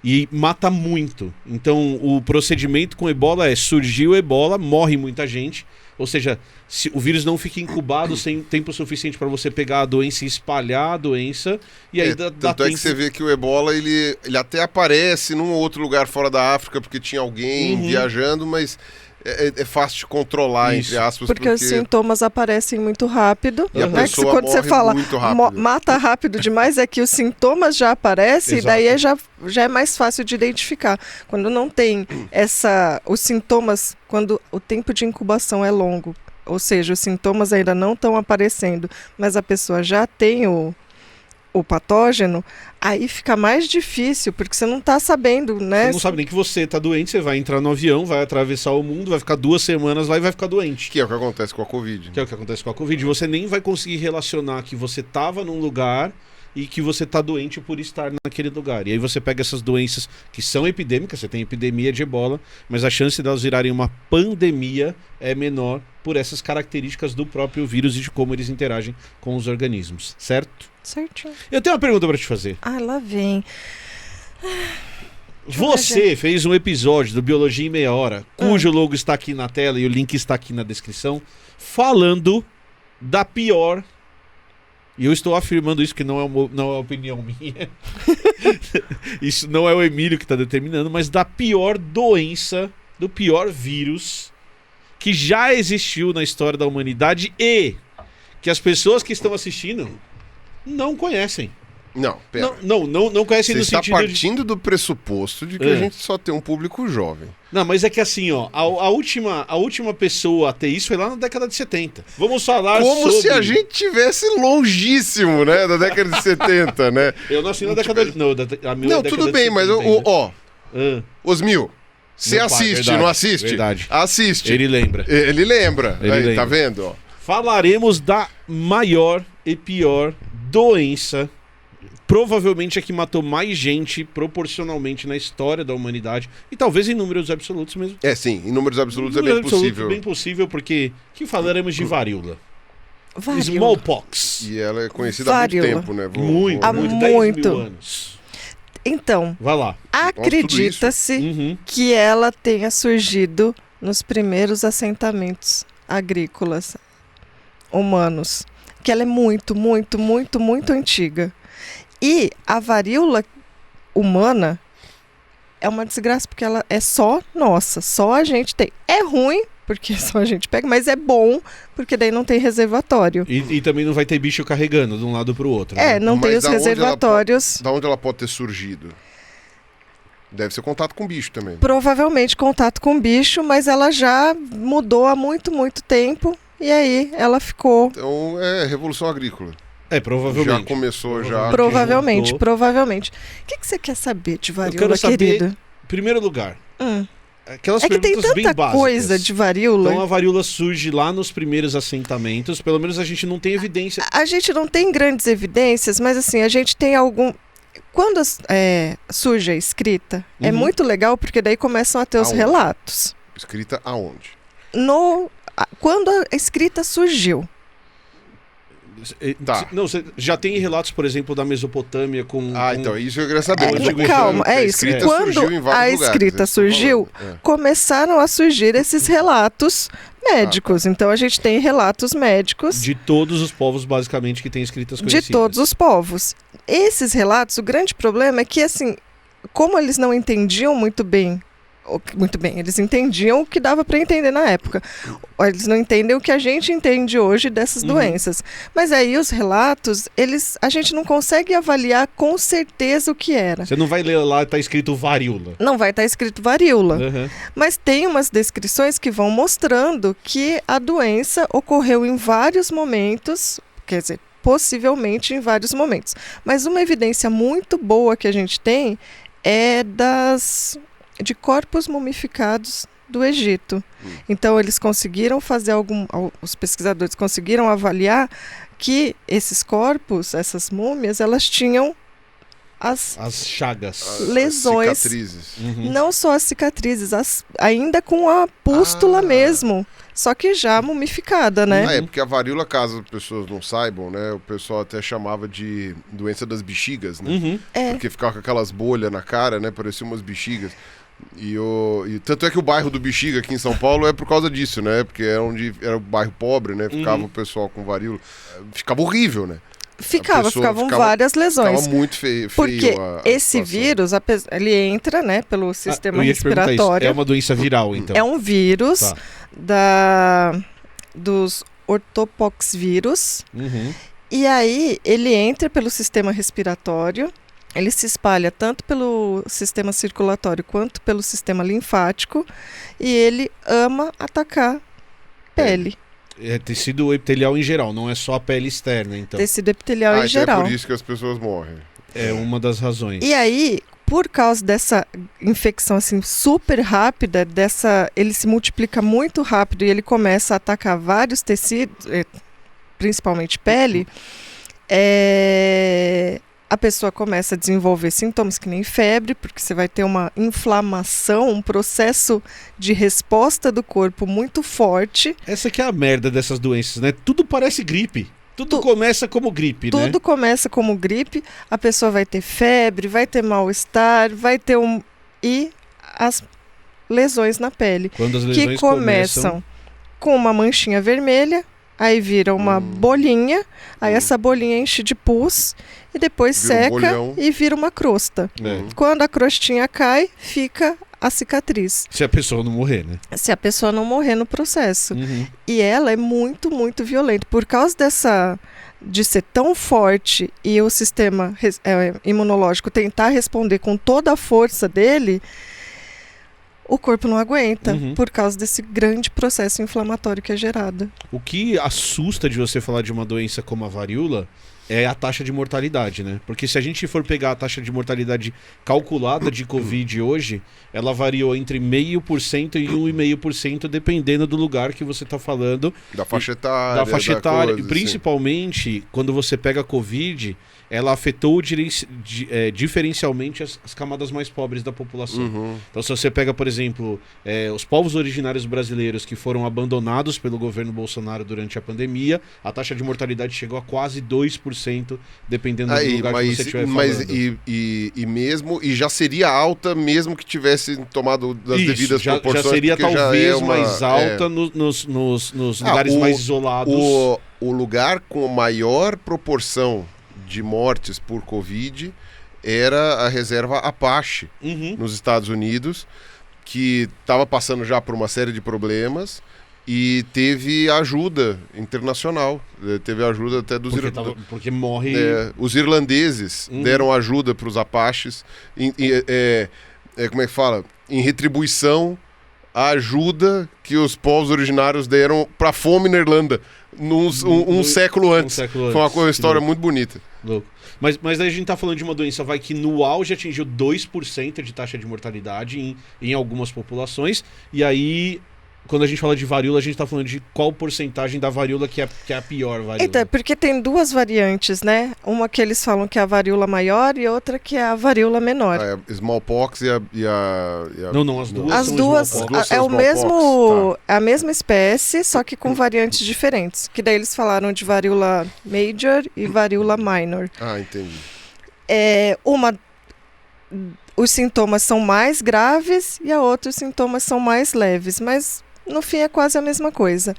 Speaker 2: E mata muito. Então, o procedimento com ebola surgiu ebola, morre muita gente. Ou seja, se o vírus não fica incubado sem tempo suficiente para você pegar a doença e espalhar a doença, e aí dá
Speaker 3: tanto
Speaker 2: tempo...
Speaker 3: é que você vê que o ebola, ele até aparece num outro lugar fora da África, porque tinha alguém viajando, mas é fácil de controlar, entre aspas.
Speaker 1: Porque os sintomas aparecem muito rápido.
Speaker 3: E a pessoa
Speaker 1: quando você fala
Speaker 3: muito rápido.
Speaker 1: Mata rápido demais, é que os sintomas já aparecem.
Speaker 2: Exato.
Speaker 1: E daí já é mais fácil de identificar. Quando não tem os sintomas, quando o tempo de incubação é longo, ou seja, os sintomas ainda não estão aparecendo, mas a pessoa já tem o patógeno, aí fica mais difícil, porque você não está sabendo, né?
Speaker 2: Você não sabe nem que você está doente, você vai entrar no avião, vai atravessar o mundo, vai ficar 2 semanas lá e vai ficar doente.
Speaker 3: Que é o que acontece com a Covid.
Speaker 2: Que é o que acontece com a Covid. Você nem vai conseguir relacionar que você estava num lugar e que você está doente por estar naquele lugar. E aí você pega essas doenças que são epidêmicas, você tem epidemia de ebola, mas a chance delas virarem uma pandemia é menor por essas características do próprio vírus e de como eles interagem com os organismos, certo?
Speaker 1: Certinho.
Speaker 2: Eu tenho uma pergunta para te fazer.
Speaker 1: Lá vem.
Speaker 2: Você fez um episódio do Biologia em Meia Hora, cujo logo está aqui na tela e o link está aqui na descrição, falando da pior... E eu estou afirmando isso, que não é opinião minha. Isso não é o Emílio que está determinando, mas da pior doença, do pior vírus que já existiu na história da humanidade e que as pessoas que estão assistindo não conhecem.
Speaker 3: Não, pera.
Speaker 2: Não conhecem no sentido
Speaker 3: Você está partindo do pressuposto de que a gente só tem um público jovem.
Speaker 2: Não, mas é que assim, ó, a última pessoa a ter isso foi lá na década de 70. Vamos falar
Speaker 3: Como se a gente tivesse longíssimo, né, da década de 70, né?
Speaker 2: Eu nasci na década de... Não,
Speaker 3: tudo bem, mas Osmil, você assiste, verdade, não assiste?
Speaker 2: Verdade.
Speaker 3: Assiste.
Speaker 2: Ele lembra.
Speaker 3: Ele lembra. Tá vendo? Ó.
Speaker 2: Falaremos da maior e pior doença, provavelmente a que matou mais gente proporcionalmente na história da humanidade, e talvez em números absolutos mesmo.
Speaker 3: Sim, em números absolutos é bem possível.
Speaker 2: Bem possível, porque que falaremos de varíola.
Speaker 1: Varíola.
Speaker 2: Smallpox.
Speaker 3: E ela é conhecida há muito tempo, né?
Speaker 2: Há muito. 10 mil anos.
Speaker 1: Então,
Speaker 2: vai lá.
Speaker 1: Acredita-se que ela tenha surgido nos primeiros assentamentos agrícolas humanos. Que ela é muito, muito, muito, muito antiga. E a varíola humana é uma desgraça, porque ela é só nossa, só a gente tem. É ruim, porque só a gente pega, mas é bom, porque daí não tem reservatório.
Speaker 2: E também não vai ter bicho carregando de um lado para o outro. Né?
Speaker 1: Não tem os reservatórios.
Speaker 3: Da onde ela pode ter surgido? Deve ser contato com bicho também.
Speaker 1: Provavelmente contato com bicho, mas ela já mudou há muito, muito tempo, e aí ela ficou...
Speaker 3: Então é revolução agrícola.
Speaker 2: Provavelmente.
Speaker 3: Já começou, já.
Speaker 1: Provavelmente. O que você quer saber de varíola,
Speaker 2: querido? Eu quero saber, em primeiro lugar, aquelas
Speaker 1: que tem tanta coisa de varíola.
Speaker 2: Então a varíola surge lá nos primeiros assentamentos, pelo menos a gente não tem evidência.
Speaker 1: A gente não tem grandes evidências, mas assim, a gente tem algum... Quando surge a escrita, é muito legal, porque daí começam a ter os relatos.
Speaker 3: Escrita aonde?
Speaker 1: Quando a escrita surgiu.
Speaker 3: Tá.
Speaker 2: Não, você já tem relatos, por exemplo, da Mesopotâmia com...
Speaker 3: então isso eu queria saber.
Speaker 1: Calma, é isso. Quando a escrita surgiu, começaram a surgir esses relatos médicos. Então a gente tem relatos médicos...
Speaker 2: De todos os povos, basicamente, que têm escritas conhecidas.
Speaker 1: De todos os povos. Esses relatos, o grande problema é que, assim, como eles não entendiam muito bem Muito bem, eles entendiam o que dava para entender na época. Eles não entendem o que a gente entende hoje dessas doenças. Mas aí os relatos, a gente não consegue avaliar com certeza o que era.
Speaker 2: Você não vai ler lá, tá escrito varíola.
Speaker 1: Não vai estar escrito varíola.
Speaker 2: Uhum.
Speaker 1: Mas tem umas descrições que vão mostrando que a doença ocorreu em vários momentos, quer dizer, possivelmente em vários momentos. Mas uma evidência muito boa que a gente tem é de corpos mumificados do Egito. Então eles conseguiram fazer os pesquisadores conseguiram avaliar que esses corpos, essas múmias, elas tinham as
Speaker 2: chagas,
Speaker 1: lesões,
Speaker 3: as cicatrizes.
Speaker 1: não só as cicatrizes, ainda com a pústula mesmo, só que já mumificada, né?
Speaker 3: É porque a varíola, caso as pessoas não saibam, né, o pessoal até chamava de doença das bexigas, né? Porque ficava com aquelas bolhas na cara, né, pareciam umas bexigas. E tanto é que o bairro do Bexiga aqui em São Paulo é por causa disso, né? Porque era um bairro pobre, né? Ficava o pessoal com varíola. Ficava horrível, né?
Speaker 1: Ficavam várias lesões.
Speaker 3: Ficava muito feio.
Speaker 1: Porque esse vírus, ele entra, né, pelo sistema respiratório.
Speaker 2: É uma doença viral, então.
Speaker 1: É um vírus dos ortopoxvírus. E aí ele entra pelo sistema respiratório. Ele se espalha tanto pelo sistema circulatório quanto pelo sistema linfático e ele ama atacar pele.
Speaker 2: É tecido epitelial em geral, não é só a pele externa, então.
Speaker 1: Tecido epitelial em
Speaker 3: então
Speaker 1: geral.
Speaker 3: É por isso que as pessoas morrem.
Speaker 2: É uma das razões.
Speaker 1: E aí, por causa dessa infecção assim super rápida, ele se multiplica muito rápido e ele começa a atacar vários tecidos, principalmente pele, a pessoa começa a desenvolver sintomas que nem febre, porque você vai ter uma inflamação, um processo de resposta do corpo muito forte.
Speaker 2: Essa que é a merda dessas doenças, né? Tudo parece gripe. Tudo começa como gripe, né?
Speaker 1: Tudo começa como gripe, a pessoa vai ter febre, vai ter mal-estar, vai ter e as lesões na pele.
Speaker 2: Quando as lesões
Speaker 1: que começam com uma manchinha vermelha, aí vira uma bolinha, aí essa bolinha enche de pus e depois seca e vira uma crosta. Quando a crostinha cai, fica a cicatriz.
Speaker 2: Se a pessoa não morrer, né?
Speaker 1: Se a pessoa não morrer no processo. E ela é muito, muito violenta. Por causa de ser tão forte e o sistema imunológico tentar responder com toda a força dele, o corpo não aguenta, por causa desse grande processo inflamatório que é gerado.
Speaker 2: O que assusta de você falar de uma doença como a varíola é a taxa de mortalidade, né? Porque se a gente for pegar a taxa de mortalidade calculada de Covid hoje, ela variou entre 0,5% e 1,5%, dependendo do lugar que você está falando.
Speaker 3: Da faixa etária.
Speaker 2: Da faixa etária.
Speaker 3: Coisa,
Speaker 2: principalmente, quando você pega a Covid, ela afetou diferencialmente as camadas mais pobres da população. Então, se você pega, por exemplo, os povos originários brasileiros que foram abandonados pelo governo Bolsonaro durante a pandemia, a taxa de mortalidade chegou a quase 2%, dependendo do lugar que você estiver falando.
Speaker 3: E já seria alta mesmo que tivesse tomado das devidas proporções.
Speaker 2: Já seria talvez mais alta nos lugares mais isolados.
Speaker 3: O lugar com maior proporção de mortes por Covid era a reserva Apache, nos Estados Unidos, que estava passando já por uma série de problemas e teve ajuda internacional, teve ajuda até dos irlandeses.
Speaker 2: Porque morre...
Speaker 3: os irlandeses deram ajuda para os Apaches, como é que fala? Em retribuição à ajuda que os povos originários deram para a fome na Irlanda um século antes. Foi uma história muito bonita.
Speaker 2: Louco. Mas daí a gente tá falando de uma doença que no auge atingiu 2% de taxa de mortalidade em algumas populações, e aí quando a gente fala de varíola, a gente tá falando de qual porcentagem da varíola que é a pior varíola.
Speaker 1: Então, porque tem duas variantes, né? Uma que eles falam que é a varíola maior e outra que é a varíola menor.
Speaker 3: Smallpox e a...
Speaker 2: Não, as duas são
Speaker 1: smallpox. É o mesmo, a mesma espécie, só que com variantes diferentes. Que daí eles falaram de varíola major e varíola minor.
Speaker 3: Ah, entendi.
Speaker 1: Os sintomas são mais graves e a outra os sintomas são mais leves, mas no fim é quase a mesma coisa.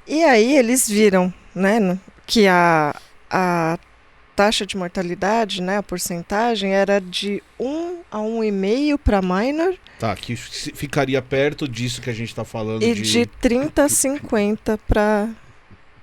Speaker 1: E aí eles viram, né, que a taxa de mortalidade, né, a porcentagem era de 1 a 1,5 para minor
Speaker 2: Tá, que ficaria perto disso que a gente tá falando
Speaker 1: e de 30 a 50 para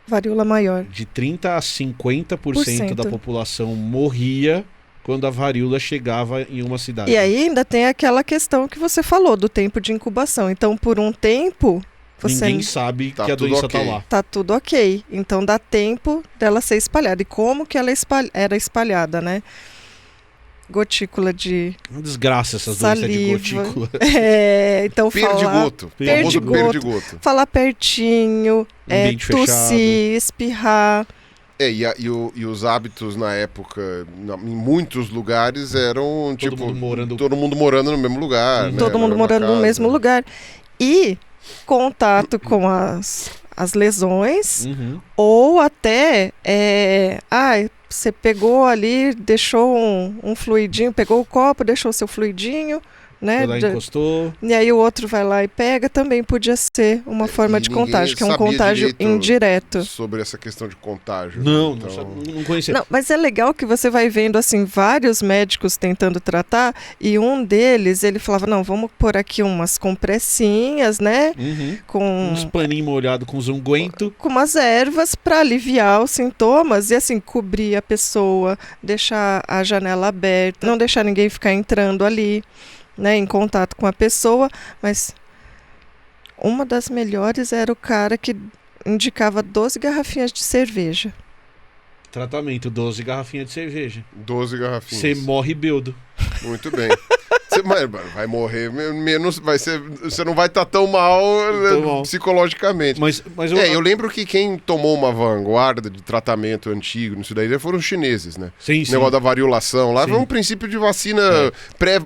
Speaker 1: varíola maior.
Speaker 2: De 30 a 50% da população morria quando a varíola chegava em uma cidade.
Speaker 1: E aí ainda tem aquela questão que você falou, do tempo de incubação. Então, por um tempo,
Speaker 2: ninguém sabe que a doença tá lá.
Speaker 1: Tá tudo ok. Então, dá tempo dela ser espalhada. E como que ela era espalhada, né? Gotícula de
Speaker 2: Uma desgraça essas
Speaker 1: saliva.
Speaker 2: doenças de gotícula.
Speaker 1: Então
Speaker 3: perdigoto.
Speaker 1: Perdigoto. Falar pertinho, tossir, espirrar.
Speaker 3: E os hábitos na época, em muitos lugares, eram todo mundo morando no mesmo lugar. Né?
Speaker 1: Todo mundo morando no mesmo lugar. E contato com as lesões, ou até você pegou ali, deixou um fluidinho, pegou o copo, deixou o seu fluidinho, né?
Speaker 2: Encostou.
Speaker 1: E aí o outro vai lá e pega, também podia ser uma forma de contágio, que é um contágio indireto.
Speaker 3: Sobre essa questão de contágio.
Speaker 2: Não conhecia.
Speaker 1: Não, mas é legal que você vai vendo assim vários médicos tentando tratar, e um deles, ele falava, não, vamos pôr aqui umas compressinhas, né? Com
Speaker 2: uns paninhos molhados com unguento.
Speaker 1: Com umas ervas para aliviar os sintomas e assim, cobrir a pessoa, deixar a janela aberta, não deixar ninguém ficar entrando ali, né, em contato com a pessoa. Mas uma das melhores era o cara que indicava 12 garrafinhas de cerveja.
Speaker 2: Tratamento, 12 garrafinhas de cerveja.
Speaker 3: 12 garrafinhas.
Speaker 2: Você morre bêbado.
Speaker 3: Muito bem. Vai morrer menos, você não vai estar tão mal psicologicamente.
Speaker 2: Mas
Speaker 3: eu lembro que quem tomou uma vanguarda de tratamento antigo nisso daí foram os chineses, né?
Speaker 2: Sim.
Speaker 3: O negócio da variolação lá foi um princípio de vacina,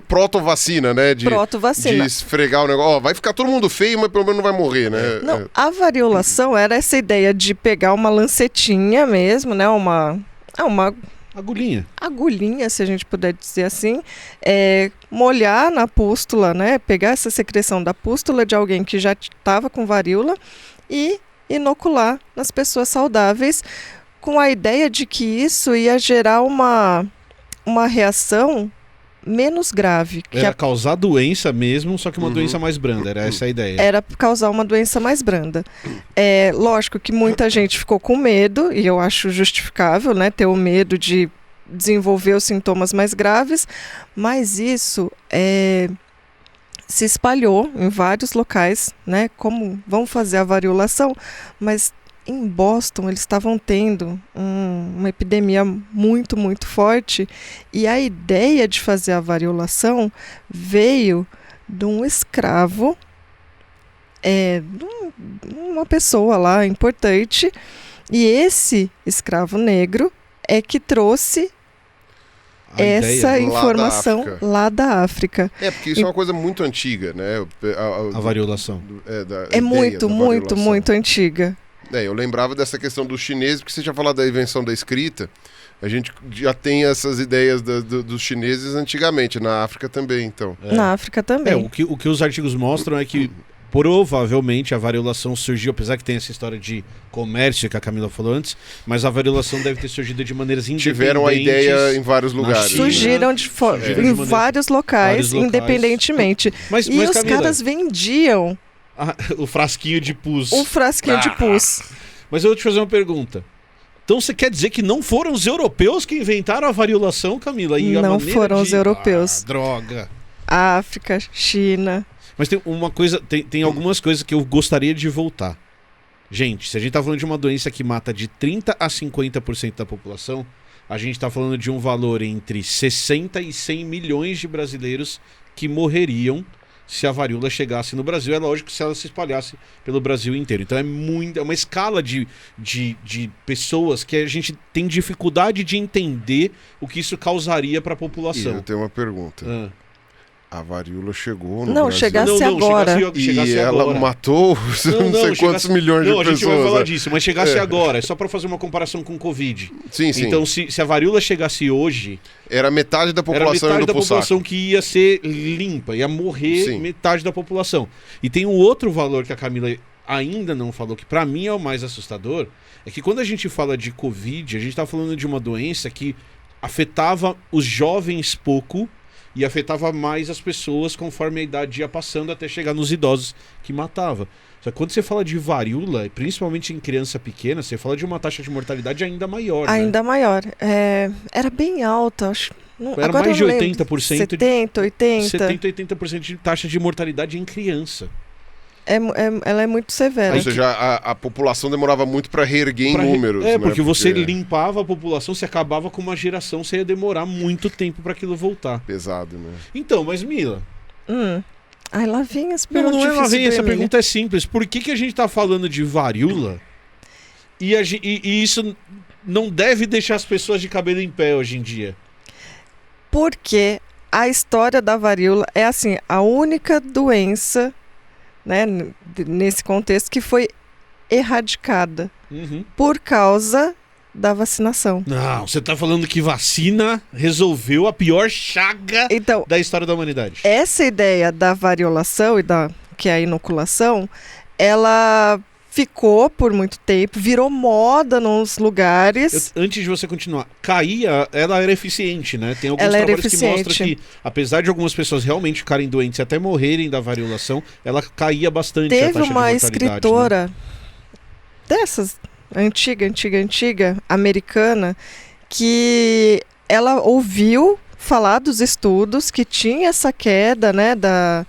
Speaker 3: proto-vacina, né?
Speaker 1: Proto-vacina.
Speaker 3: De esfregar o negócio. Vai ficar todo mundo feio, mas pelo menos não vai morrer, né?
Speaker 1: Não, a variolação era essa ideia de pegar uma lancetinha mesmo, né? Uma agulhinha, se a gente puder dizer assim, molhar na pústula, né? Pegar essa secreção da pústula de alguém que já estava com varíola e inocular nas pessoas saudáveis, com a ideia de que isso ia gerar uma reação menos grave.
Speaker 2: Era causar doença mesmo, só que uma doença mais branda, era essa a ideia.
Speaker 1: Era causar uma doença mais branda. Lógico que muita gente ficou com medo, e eu acho justificável, né, ter o medo de desenvolver os sintomas mais graves, mas isso se espalhou em vários locais, né, como vão fazer a variolação, mas em Boston, eles estavam tendo uma epidemia muito, muito forte, e a ideia de fazer a variolação veio de um escravo, de uma pessoa lá importante, e esse escravo negro é que trouxe essa informação lá da África.
Speaker 3: Porque isso é uma coisa muito antiga, né?
Speaker 2: A variolação.
Speaker 1: É muito, muito, muito antiga.
Speaker 3: Eu lembrava dessa questão dos chineses, porque você tinha falado da invenção da escrita. A gente já tem essas ideias dos chineses antigamente, na África também, então.
Speaker 1: Na África também.
Speaker 2: O que os artigos mostram é que provavelmente a variolação surgiu, apesar que tem essa história de comércio que a Camila falou antes, mas a variolação deve ter surgido de maneiras independentes.
Speaker 3: Tiveram a ideia em vários lugares.
Speaker 1: Surgiram em vários locais, independentemente.
Speaker 2: Mas
Speaker 1: os
Speaker 2: Camila,
Speaker 1: caras vendiam
Speaker 2: o frasquinho de pus.
Speaker 1: O frasquinho de pus.
Speaker 2: Mas eu vou te fazer uma pergunta. Então você quer dizer que não foram os europeus que inventaram a variolação, Camila?
Speaker 1: Não foram os europeus.
Speaker 2: Droga.
Speaker 1: África, China.
Speaker 2: Mas tem uma coisa, tem algumas coisas que eu gostaria de voltar. Gente, se a gente tá falando de uma doença que mata de 30 a 50% da população, a gente tá falando de um valor entre 60 e 100 milhões de brasileiros que morreriam se a varíola chegasse no Brasil. É lógico se ela se espalhasse pelo Brasil inteiro. Então é uma escala de pessoas que a gente tem dificuldade de entender o que isso causaria para a população.
Speaker 3: E eu tenho uma pergunta. A varíola chegou no
Speaker 1: Brasil.
Speaker 3: Chegasse
Speaker 1: agora.
Speaker 3: Chegasse ela agora. Matou não sei quantos milhões de pessoas.
Speaker 2: Não, a gente vai falar disso, mas chegasse agora. É só para fazer uma comparação com o Covid.
Speaker 3: Sim.
Speaker 2: Então, se a varíola chegasse hoje...
Speaker 3: Era metade da população
Speaker 2: população que ia ser limpa, ia morrer metade da população. E tem um outro valor que a Camila ainda não falou, que para mim é o mais assustador, é que quando a gente fala de Covid, a gente tá falando de uma doença que afetava os jovens pouco, e afetava mais as pessoas conforme a idade ia passando até chegar nos idosos, que matava. Só que quando você fala de varíola, principalmente em criança pequena, você fala de uma taxa de mortalidade ainda maior,
Speaker 1: Ainda maior. Era bem alta, acho.
Speaker 2: Era
Speaker 1: Agora
Speaker 2: mais de
Speaker 1: eu não lembro.
Speaker 2: 80%.
Speaker 1: 70, 80.
Speaker 2: 70, 80% de taxa de mortalidade em criança.
Speaker 1: Ela é muito severa.
Speaker 3: Ou seja, a população demorava muito para reerguer em números. né?
Speaker 2: Porque você limpava a população, você acabava com uma geração, você ia demorar muito tempo para aquilo voltar.
Speaker 3: Pesado, né?
Speaker 2: Então, mas Mila...
Speaker 1: Ai, lá vem as
Speaker 2: Não,
Speaker 1: perguntas
Speaker 2: não é lá vem, essa
Speaker 1: Emília.
Speaker 2: pergunta é simples. Por que a gente tá falando de varíola e isso não deve deixar as pessoas de cabelo em pé hoje em dia?
Speaker 1: Porque a história da varíola é assim, a única doença, né, nesse contexto que foi erradicada por causa da vacinação.
Speaker 2: Não, você tá falando que vacina resolveu a pior chaga
Speaker 1: Então,
Speaker 2: da história da humanidade.
Speaker 1: essa ideia da variolação que é a inoculação, ela ficou por muito tempo, virou moda nos lugares.
Speaker 2: Antes de você continuar, ela era eficiente, né? Tem alguns
Speaker 1: Ela era
Speaker 2: trabalhos que mostram
Speaker 1: eficiente.
Speaker 2: que, apesar de algumas pessoas realmente ficarem doentes e até morrerem da variolação, ela caía bastante a
Speaker 1: Teve
Speaker 2: taxa de
Speaker 1: uma
Speaker 2: mortalidade, né?
Speaker 1: escritora dessas, antiga, americana, que ela ouviu falar dos estudos que tinha essa queda, né, da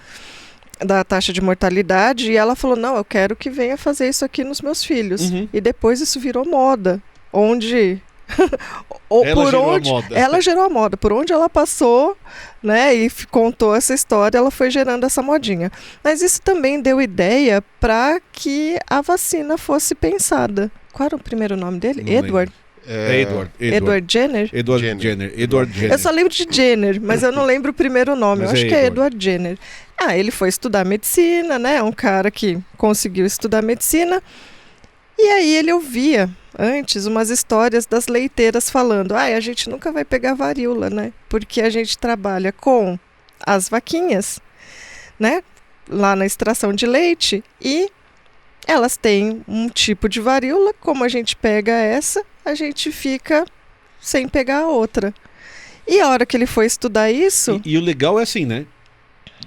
Speaker 1: taxa de mortalidade, e ela falou, não, eu quero que venha fazer isso aqui nos meus filhos. E depois isso virou moda, onde... Ela gerou a moda. Por onde ela passou, né, e contou essa história, ela foi gerando essa modinha. Mas isso também deu ideia para que a vacina fosse pensada. Qual era o primeiro nome dele?
Speaker 2: Não
Speaker 1: Edward?
Speaker 2: Edward
Speaker 1: Jenner?
Speaker 2: Edward Jenner.
Speaker 1: Eu só lembro de Jenner, mas eu não lembro o primeiro nome.
Speaker 2: Mas
Speaker 1: eu acho
Speaker 2: é
Speaker 1: que é
Speaker 2: Edward.
Speaker 1: Edward Jenner. Ele foi estudar medicina, né? É um cara que conseguiu estudar medicina. E aí ele ouvia antes umas histórias das leiteiras falando: a gente nunca vai pegar varíola, né? Porque a gente trabalha com as vaquinhas, né? Lá na extração de leite, e elas têm um tipo de varíola. Como a gente pega essa, a gente fica sem pegar a outra. E a hora que ele foi estudar isso...
Speaker 2: E o legal é assim, né?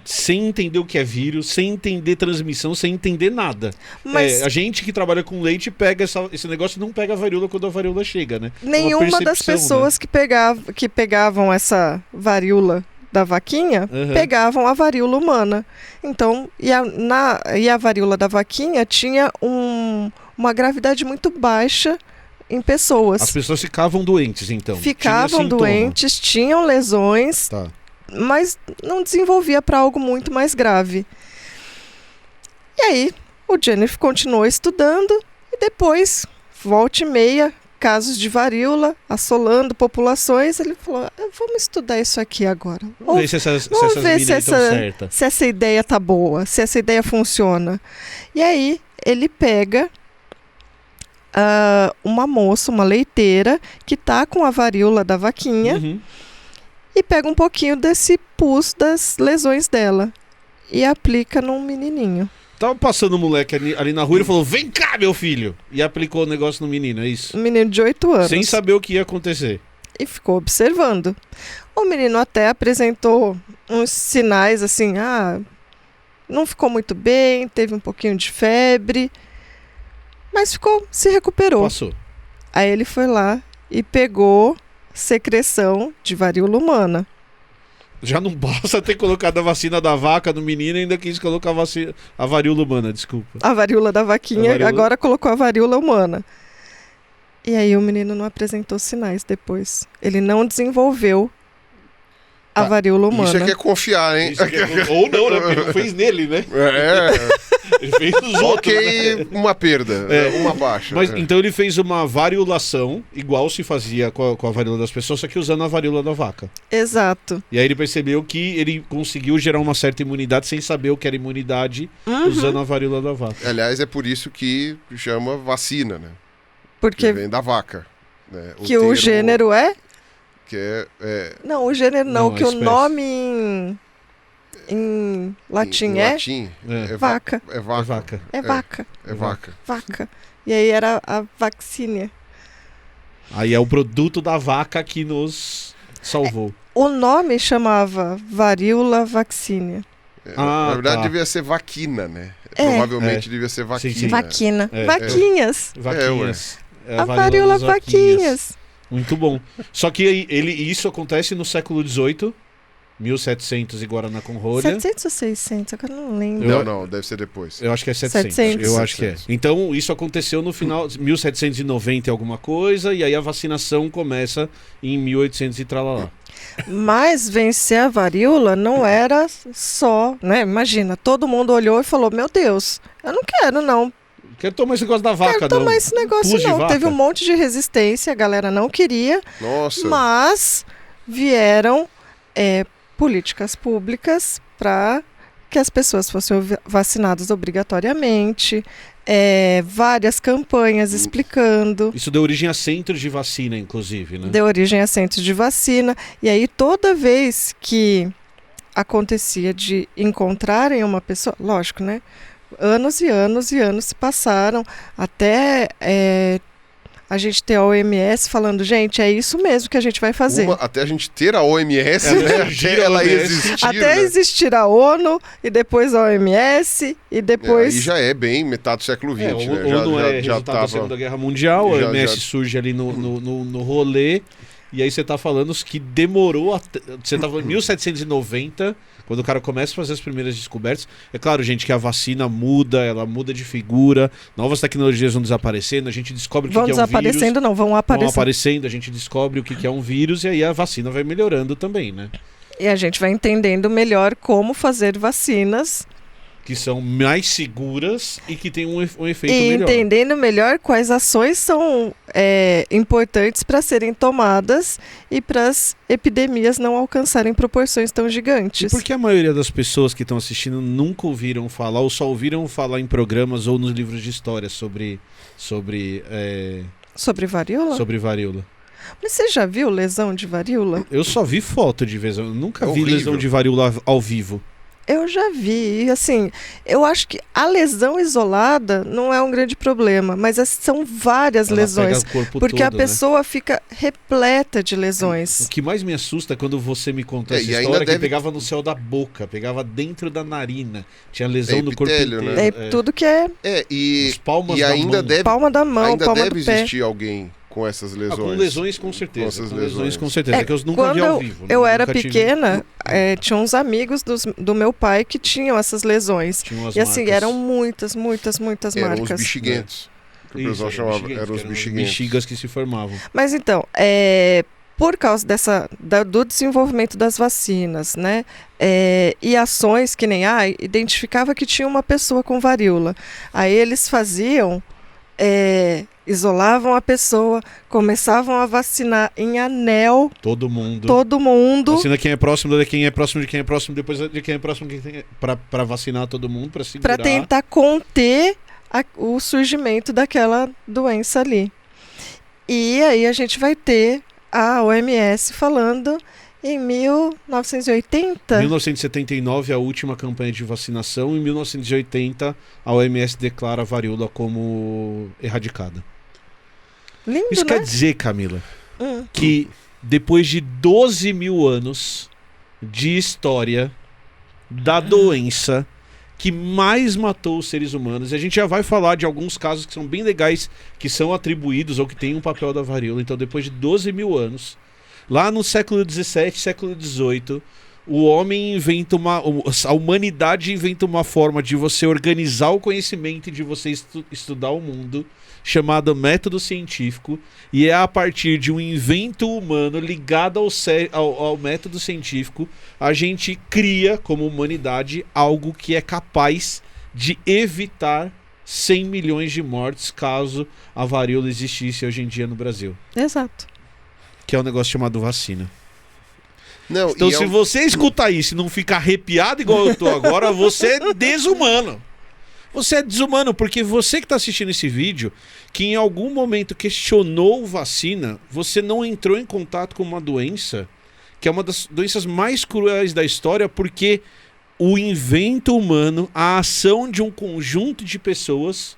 Speaker 2: Sem entender o que é vírus, sem entender transmissão, sem entender nada.
Speaker 1: Mas
Speaker 2: a gente que trabalha com leite pega esse negócio e não pega a varíola quando a varíola chega, né?
Speaker 1: nenhuma das pessoas que pegavam essa varíola da vaquinha, pegavam a varíola humana. Então, e a varíola da vaquinha tinha uma gravidade muito baixa em pessoas.
Speaker 2: As pessoas ficavam doentes, então.
Speaker 1: Ficavam doentes, tinham lesões, mas não desenvolvia para algo muito mais grave. E aí, o Jenner continuou estudando e depois, volta e meia, casos de varíola assolando populações, ele falou, vamos estudar isso aqui agora.
Speaker 2: Vamos ver se essas
Speaker 1: se essa ideia tá boa, se essa ideia funciona. E aí, ele pega uma moça, uma leiteira, que tá com a varíola da vaquinha, e pega um pouquinho desse pus das lesões dela e aplica num menininho.
Speaker 2: Tava passando um moleque ali na rua e ele falou, vem cá, meu filho! E aplicou o negócio no menino, é isso?
Speaker 1: Um menino de 8 anos.
Speaker 2: Sem saber o que ia acontecer.
Speaker 1: E ficou observando. O menino até apresentou uns sinais assim, não ficou muito bem, teve um pouquinho de febre, mas se recuperou.
Speaker 2: Passou.
Speaker 1: Aí ele foi lá e pegou secreção de varíola humana.
Speaker 2: Já não basta ter colocado a vacina da vaca no menino, ainda quis colocar a varíola humana, desculpa.
Speaker 1: A varíola da vaquinha, agora colocou a varíola humana. E aí o menino não apresentou sinais depois. Ele não desenvolveu a varíola humana.
Speaker 3: Isso é que é confiar, hein?
Speaker 2: Ou não, né? Porque ele fez nele, né? Ele fez nos outros.
Speaker 3: Ok, uma perda, uma baixa.
Speaker 2: Mas então ele fez uma variolação, igual se fazia com a varíola das pessoas, só que usando a varíola da vaca.
Speaker 1: Exato.
Speaker 2: E aí ele percebeu que ele conseguiu gerar uma certa imunidade sem saber o que era imunidade, usando a varíola da vaca.
Speaker 3: Aliás, é por isso que chama vacina, né?
Speaker 1: Porque
Speaker 3: que vem da vaca. Né?
Speaker 1: O gênero é?
Speaker 3: Que
Speaker 1: Não, o gênero não, que o nome em latim é?
Speaker 3: Latim,
Speaker 1: vaca.
Speaker 3: É vaca.
Speaker 1: É vaca.
Speaker 3: É vaca.
Speaker 1: Vaca. E aí era a vaccínia.
Speaker 2: Aí é o produto da vaca que nos salvou.
Speaker 1: O nome chamava varíola vaccinia.
Speaker 3: Na verdade,
Speaker 2: tá.
Speaker 3: devia ser vaquina, né?
Speaker 1: É.
Speaker 3: Provavelmente devia ser vaquina.
Speaker 2: Sim.
Speaker 1: Vaquina.
Speaker 2: É.
Speaker 1: Vaquinhas.
Speaker 2: Vaquinhas.
Speaker 1: A varíola
Speaker 2: das
Speaker 1: vaquinhas.
Speaker 2: Muito bom. Só que isso acontece no século XVIII, 1700 e Guaraná com rolha.
Speaker 1: 700 ou 600? Agora não lembro.
Speaker 3: Não, deve ser depois.
Speaker 2: Eu acho que é 700.
Speaker 1: 700.
Speaker 2: Eu acho que é.
Speaker 3: 700.
Speaker 2: Então, isso aconteceu no final de 1790 e alguma coisa, e aí a vacinação começa em 1800 e tralalá.
Speaker 1: Mas vencer a varíola não era só, né? Imagina, todo mundo olhou e falou, meu Deus, eu não quero não.
Speaker 2: Quero tomar esse negócio da vaca,
Speaker 1: Quero tomar esse negócio
Speaker 2: Pus de
Speaker 1: não.
Speaker 2: vaca.
Speaker 1: Teve um monte de resistência, a galera não queria,
Speaker 3: Nossa.
Speaker 1: mas vieram políticas públicas para que as pessoas fossem vacinadas obrigatoriamente, várias campanhas explicando.
Speaker 2: Isso deu origem a centros de vacina, inclusive, né?
Speaker 1: Deu origem a centros de vacina. E aí, toda vez que acontecia de encontrarem uma pessoa, lógico, né? Anos e anos e anos se passaram até a gente ter a OMS falando, gente, é isso mesmo que a gente vai fazer.
Speaker 3: Até a gente ter a OMS,
Speaker 2: É,
Speaker 3: né?
Speaker 2: surgir
Speaker 3: Até
Speaker 2: a
Speaker 3: ela
Speaker 2: OMS.
Speaker 3: existir,
Speaker 1: Até
Speaker 3: né?
Speaker 1: existir a ONU, e depois a OMS, e depois...
Speaker 3: Aí já é bem metade do século XX,
Speaker 2: O
Speaker 3: né?
Speaker 2: ONU é resultado da Segunda Guerra Mundial, a
Speaker 3: já-
Speaker 2: OMS
Speaker 3: já-
Speaker 2: surge ali no rolê, e aí você tá falando que demorou você tá falando 1790, quando o cara começa a fazer as primeiras descobertas. É claro, gente, que a vacina muda, ela muda de figura, novas tecnologias vão desaparecendo, a gente descobre o que
Speaker 1: Vão
Speaker 2: é um vírus.
Speaker 1: desaparecendo, não, vão
Speaker 2: Vão
Speaker 1: aparecendo.
Speaker 2: aparecendo, a gente descobre o que é um vírus, e aí a vacina vai melhorando também, né?
Speaker 1: E a gente vai entendendo melhor como fazer vacinas
Speaker 2: Que são mais seguras e que tem um efeito
Speaker 1: e
Speaker 2: melhor.
Speaker 1: entendendo melhor quais ações são importantes para serem tomadas e para as epidemias não alcançarem proporções tão
Speaker 2: E
Speaker 1: gigantes.
Speaker 2: por que a maioria das pessoas que estão assistindo nunca ouviram falar, ou só ouviram falar em programas ou nos livros de história sobre
Speaker 1: Sobre varíola?
Speaker 2: varíola?
Speaker 1: Mas você já viu lesão de varíola?
Speaker 2: Eu só vi foto de lesão, eu nunca
Speaker 3: É
Speaker 2: vi
Speaker 3: horrível.
Speaker 2: lesão de varíola ao vivo.
Speaker 1: Eu já vi, e assim, eu acho que a lesão isolada não é um grande problema, mas são várias
Speaker 2: Ela
Speaker 1: lesões,
Speaker 2: pega o corpo
Speaker 1: porque a
Speaker 2: todo, né?
Speaker 1: pessoa fica repleta de lesões.
Speaker 2: O que mais me assusta é quando você me contou essa
Speaker 3: e ainda
Speaker 2: história que
Speaker 3: deve-
Speaker 2: pegava no céu da boca, pegava dentro da narina, tinha lesão no corpo
Speaker 3: epitélio,
Speaker 2: inteiro.
Speaker 3: né?
Speaker 1: É tudo que é
Speaker 3: E
Speaker 2: Os palmas
Speaker 3: e
Speaker 2: da
Speaker 3: ainda
Speaker 2: mão.
Speaker 3: deve,
Speaker 1: palma da mão,
Speaker 3: ainda
Speaker 1: palma
Speaker 3: deve
Speaker 1: do pé.
Speaker 3: existir alguém com essas lesões.
Speaker 2: Com lesões com certeza.
Speaker 3: Com essas
Speaker 2: Com lesões
Speaker 3: lesões.
Speaker 2: com certeza. É que eu nunca
Speaker 1: Quando
Speaker 2: vi ao vivo.
Speaker 1: eu
Speaker 2: né?
Speaker 1: era
Speaker 2: Nunca tive-
Speaker 1: pequena, tinha uns amigos do meu pai que tinham essas lesões.
Speaker 2: Tinha umas
Speaker 1: E assim,
Speaker 2: marcas.
Speaker 1: eram muitas
Speaker 3: Eram os
Speaker 1: marcas.
Speaker 3: bexiguentos. Que o
Speaker 2: Isso,
Speaker 3: pessoal chamava. Eram os
Speaker 2: que
Speaker 3: bexiguentos.
Speaker 2: bexigas que se formavam.
Speaker 1: Mas então, por causa do desenvolvimento das vacinas, né? E ações que nem identificava que tinha uma pessoa com varíola. Aí eles faziam, isolavam a pessoa, começavam a vacinar em anel
Speaker 2: Todo mundo.
Speaker 1: todo mundo.
Speaker 2: Vacina quem é próximo de quem é próximo de quem é próximo, depois de quem é próximo de quem é... Pra vacinar todo mundo, pra segurar.
Speaker 1: Para tentar conter o surgimento daquela doença ali. E aí a gente vai ter a OMS falando em 1980.
Speaker 2: 1979, a última campanha de vacinação. Em 1980, a OMS declara a varíola como erradicada.
Speaker 1: Lindo,
Speaker 2: Isso
Speaker 1: né?
Speaker 2: quer dizer, Camila,
Speaker 1: Hum.
Speaker 2: que depois de 12 mil anos de história da doença que mais matou os seres humanos, e a gente já vai falar de alguns casos que são bem legais, que são atribuídos ou que têm um papel da varíola. Então, depois de 12 mil anos, lá no século XVII, século XVIII, o homem inventa a humanidade inventa uma forma de você organizar o conhecimento e de você estudar o mundo, chamado método científico, e é a partir de um invento humano ligado ao método científico, a gente cria, como humanidade, algo que é capaz de evitar 100 milhões de mortes caso a varíola existisse hoje em dia no Brasil,
Speaker 1: Exato.
Speaker 2: que é um negócio chamado vacina.
Speaker 3: Não,
Speaker 2: Então,
Speaker 3: e
Speaker 2: se você escutar isso e não ficar arrepiado igual eu tô agora, você é desumano. Você é desumano, porque você que está assistindo esse vídeo, que em algum momento questionou vacina, você não entrou em contato com uma doença, que é uma das doenças mais cruéis da história, porque o invento humano, a ação de um conjunto de pessoas,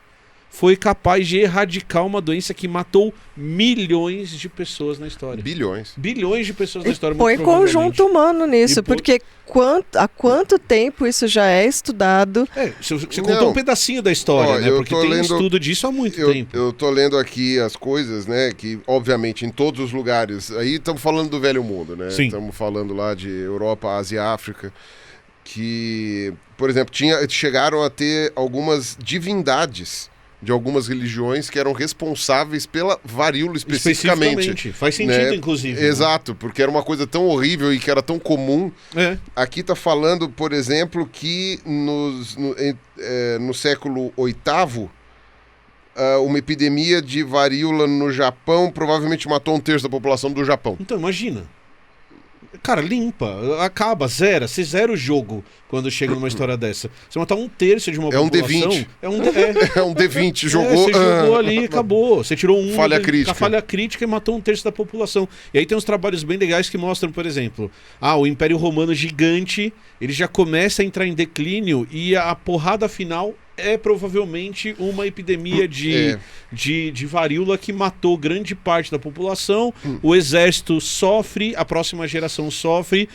Speaker 2: foi capaz de erradicar uma doença que matou milhões de pessoas na história.
Speaker 3: Bilhões.
Speaker 2: Bilhões de pessoas na história.
Speaker 1: Põe
Speaker 2: muito provavelmente.
Speaker 1: conjunto humano nisso, porque há quanto tempo isso já é estudado?
Speaker 2: Você contou um pedacinho da história, né? Porque tem estudo disso há muito tempo.
Speaker 3: Eu tô lendo aqui as coisas, né? Que, obviamente, em todos os lugares... Aí estamos falando do Velho Mundo, né?
Speaker 2: Sim.
Speaker 3: Estamos falando lá de Europa, Ásia e África. Que, por exemplo, chegaram a ter algumas divindades de algumas religiões que eram responsáveis pela varíola especificamente.
Speaker 2: Faz sentido, né? Inclusive.
Speaker 3: Exato, porque era uma coisa tão horrível e que era tão comum. Aqui está falando, por exemplo, que no século VIII, uma epidemia de varíola no Japão provavelmente matou 1/3 da população do Japão.
Speaker 2: Então, imagina. Cara, limpa, acaba, zera. Você zera o jogo quando chega numa história dessa. Você matar 1/3 de uma população...
Speaker 3: É um D20, jogou...
Speaker 2: Você jogou ali e acabou. Você tirou
Speaker 3: falha crítica.
Speaker 2: A falha crítica e matou 1/3 da população. E aí tem uns trabalhos bem legais que mostram, por exemplo, o Império Romano gigante, ele já começa a entrar em declínio e a porrada final é provavelmente uma epidemia de varíola que matou grande parte da população. O exército sofre, a próxima geração sofre,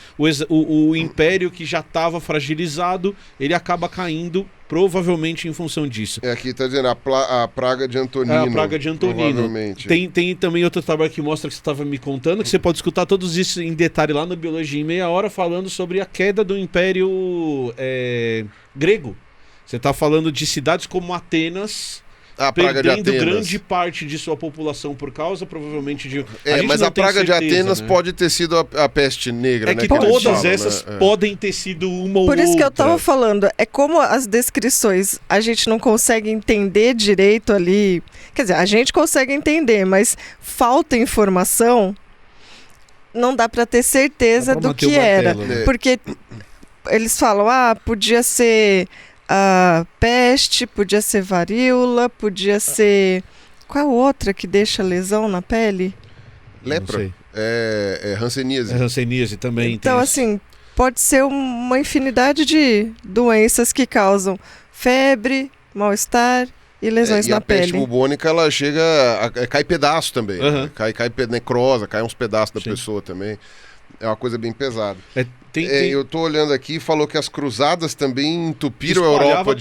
Speaker 2: o império que já estava fragilizado, ele acaba caindo provavelmente em função disso.
Speaker 3: Aqui está dizendo a praga de Antonino.
Speaker 2: A praga de Antonino. Tem também outro trabalho que mostra que você estava me contando, que você pode escutar todos isso em detalhe lá no Biologia em Meia Hora, falando sobre a queda do Império grego. Você está falando de cidades como Atenas perdendo grande parte de sua população por causa, provavelmente, de...
Speaker 3: mas a praga de Atenas, né? Pode ter sido a peste negra,
Speaker 2: né? Que todas essas podem ter sido uma ou outra.
Speaker 1: Por isso que eu estava falando, é como as descrições a gente não consegue entender direito ali. Quer dizer, a gente consegue entender, mas falta informação, não dá para ter certeza do que era. Né? Porque eles falam, podia ser... peste, podia ser varíola, podia ser... Qual outra que deixa lesão na pele?
Speaker 3: Lepra. Hanseníase.
Speaker 2: Hanseníase também.
Speaker 1: Então, assim, pode ser uma infinidade de doenças que causam febre, mal-estar e lesões na pele.
Speaker 3: E a peste bubônica, ela chega... cai pedaço também. Né? Cai necrosa, cai uns pedaços da pessoa também. É uma coisa bem pesada. Eu tô olhando aqui e falou que as cruzadas também entupiram a Europa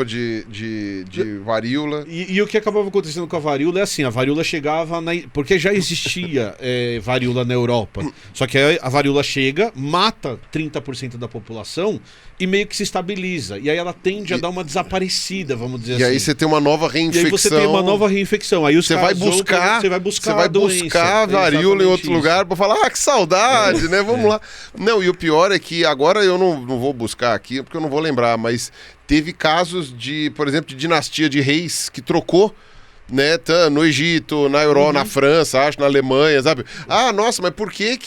Speaker 3: de varíola.
Speaker 2: E o que acabava acontecendo com a varíola é assim, a varíola chegava porque já existia varíola na Europa. Só que a varíola chega, mata 30% da população e meio que se estabiliza. E aí ela tende a dar uma desaparecida, vamos dizer assim.
Speaker 3: E aí você tem uma nova reinfecção.
Speaker 2: E aí você tem uma nova reinfecção. Aí você vai buscar
Speaker 3: a varíola em outro lugar para falar, que saudade, né? Vamos lá. Não, e o pior é que agora eu não vou buscar aqui, porque eu não vou lembrar, mas teve casos de, por exemplo, de dinastia de reis que trocou, né, no Egito, na Europa, na França, acho, na Alemanha, sabe? Nossa, mas por que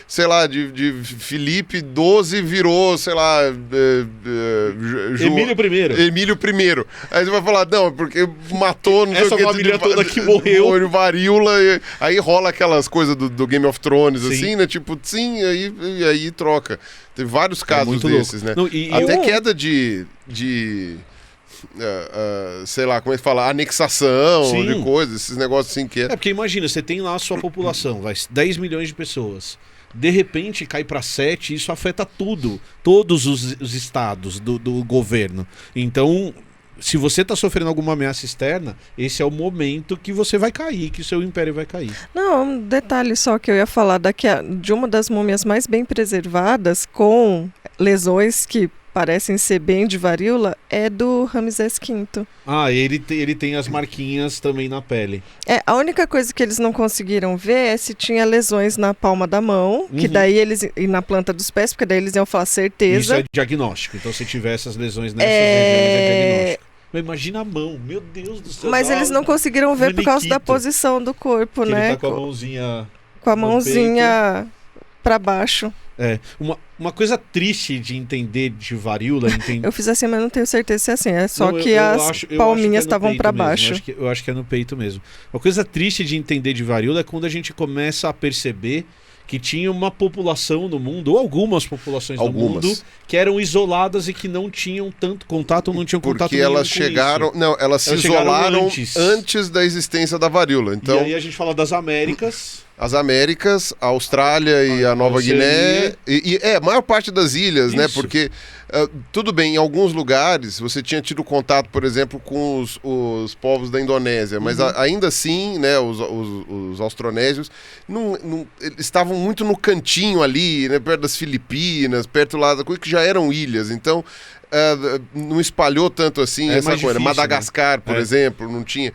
Speaker 3: sei lá, de Filipe XII virou, sei lá... Emílio I. Aí você vai falar, não, porque matou... Não
Speaker 2: essa família toda que morreu.
Speaker 3: Varíola, aí rola aquelas coisas do Game of Thrones, assim, né? Tipo, sim, e aí troca. Teve vários casos desses, né? Não, até queda de sei lá, como é que fala? Anexação de coisas, esses negócios assim que
Speaker 2: porque imagina, você tem lá a sua população, 10 milhões de pessoas. De repente cai para 7, isso afeta todos os estados do governo. Então, se você está sofrendo alguma ameaça externa, esse é o momento que você vai cair, que o seu império vai cair.
Speaker 1: Não, um detalhe só que eu ia falar de uma das múmias mais bem preservadas, com lesões que parecem ser bem de varíola, é do Ramsés V.
Speaker 2: Ele tem as marquinhas também na pele.
Speaker 1: A única coisa que eles não conseguiram ver é se tinha lesões na palma da mão, que daí e na planta dos pés, porque daí eles iam falar certeza.
Speaker 2: Isso é diagnóstico, então se tiver essas lesões nessas regiões é diagnóstico. Mas imagina a mão, meu Deus do céu.
Speaker 1: Mas eles não conseguiram ver por causa da posição do corpo, né?
Speaker 2: Ele tá com a mãozinha...
Speaker 1: Com a mãozinha para baixo.
Speaker 2: Uma coisa triste de entender de varíola...
Speaker 1: Eu fiz assim, mas não tenho certeza se é assim. É só que as palminhas estavam para baixo.
Speaker 2: Eu acho que é no peito mesmo. Uma coisa triste de entender de varíola é quando a gente começa a perceber que tinha uma população no mundo, ou algumas populações no mundo, que eram isoladas e que não tinham tanto contato, ou não tinham contato
Speaker 3: porque elas chegaram, elas se isolaram antes da existência da varíola. Então,
Speaker 2: e aí a gente fala das Américas.
Speaker 3: As Américas, a Austrália e a Nova Guiné, a maior parte das ilhas, né? Porque, tudo bem, em alguns lugares você tinha tido contato, por exemplo, com os povos da Indonésia, mas ainda assim, né, os austronésios eles estavam muito no cantinho ali, né, perto das Filipinas, perto lá da coisa que já eram ilhas, então não espalhou tanto assim essa coisa. Difícil, Madagascar, né? Por exemplo, não tinha...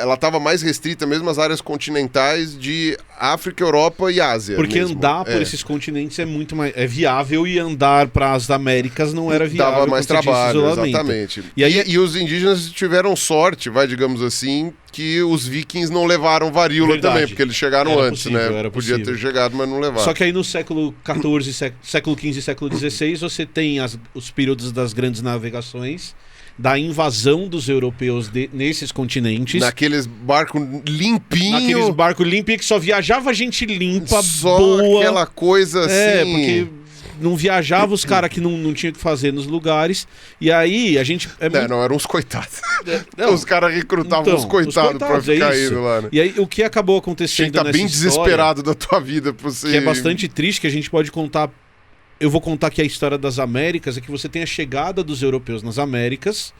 Speaker 3: Ela estava mais restrita mesmo às áreas continentais de África, Europa e Ásia.
Speaker 2: Porque
Speaker 3: mesmo.
Speaker 2: Andar por esses continentes é muito mais viável, e andar para as Américas não era viável.
Speaker 3: Dava mais trabalho, exatamente. E os indígenas tiveram sorte, digamos assim, que os vikings não levaram varíola também, porque eles chegaram antes, né? Podia ter chegado, mas não levaram.
Speaker 2: Só que aí no século XIV, século XV e século XVI, você tem os períodos das grandes navegações, da invasão dos europeus nesses continentes.
Speaker 3: Naqueles barcos limpinhos.
Speaker 2: Que só viajava gente limpa,
Speaker 3: só
Speaker 2: boa.
Speaker 3: Aquela coisa assim...
Speaker 2: porque não viajava os caras que não tinha o que fazer nos lugares. E aí a gente...
Speaker 3: Não, eram uns coitados. Os caras recrutavam uns coitados pra ficar indo lá, né?
Speaker 2: E aí o que acabou acontecendo nessa
Speaker 3: bem desesperado da tua vida pra você...
Speaker 2: Que é bastante triste, que a gente pode contar... Eu vou contar aqui a história das Américas, é que você tem a chegada dos europeus nas Américas,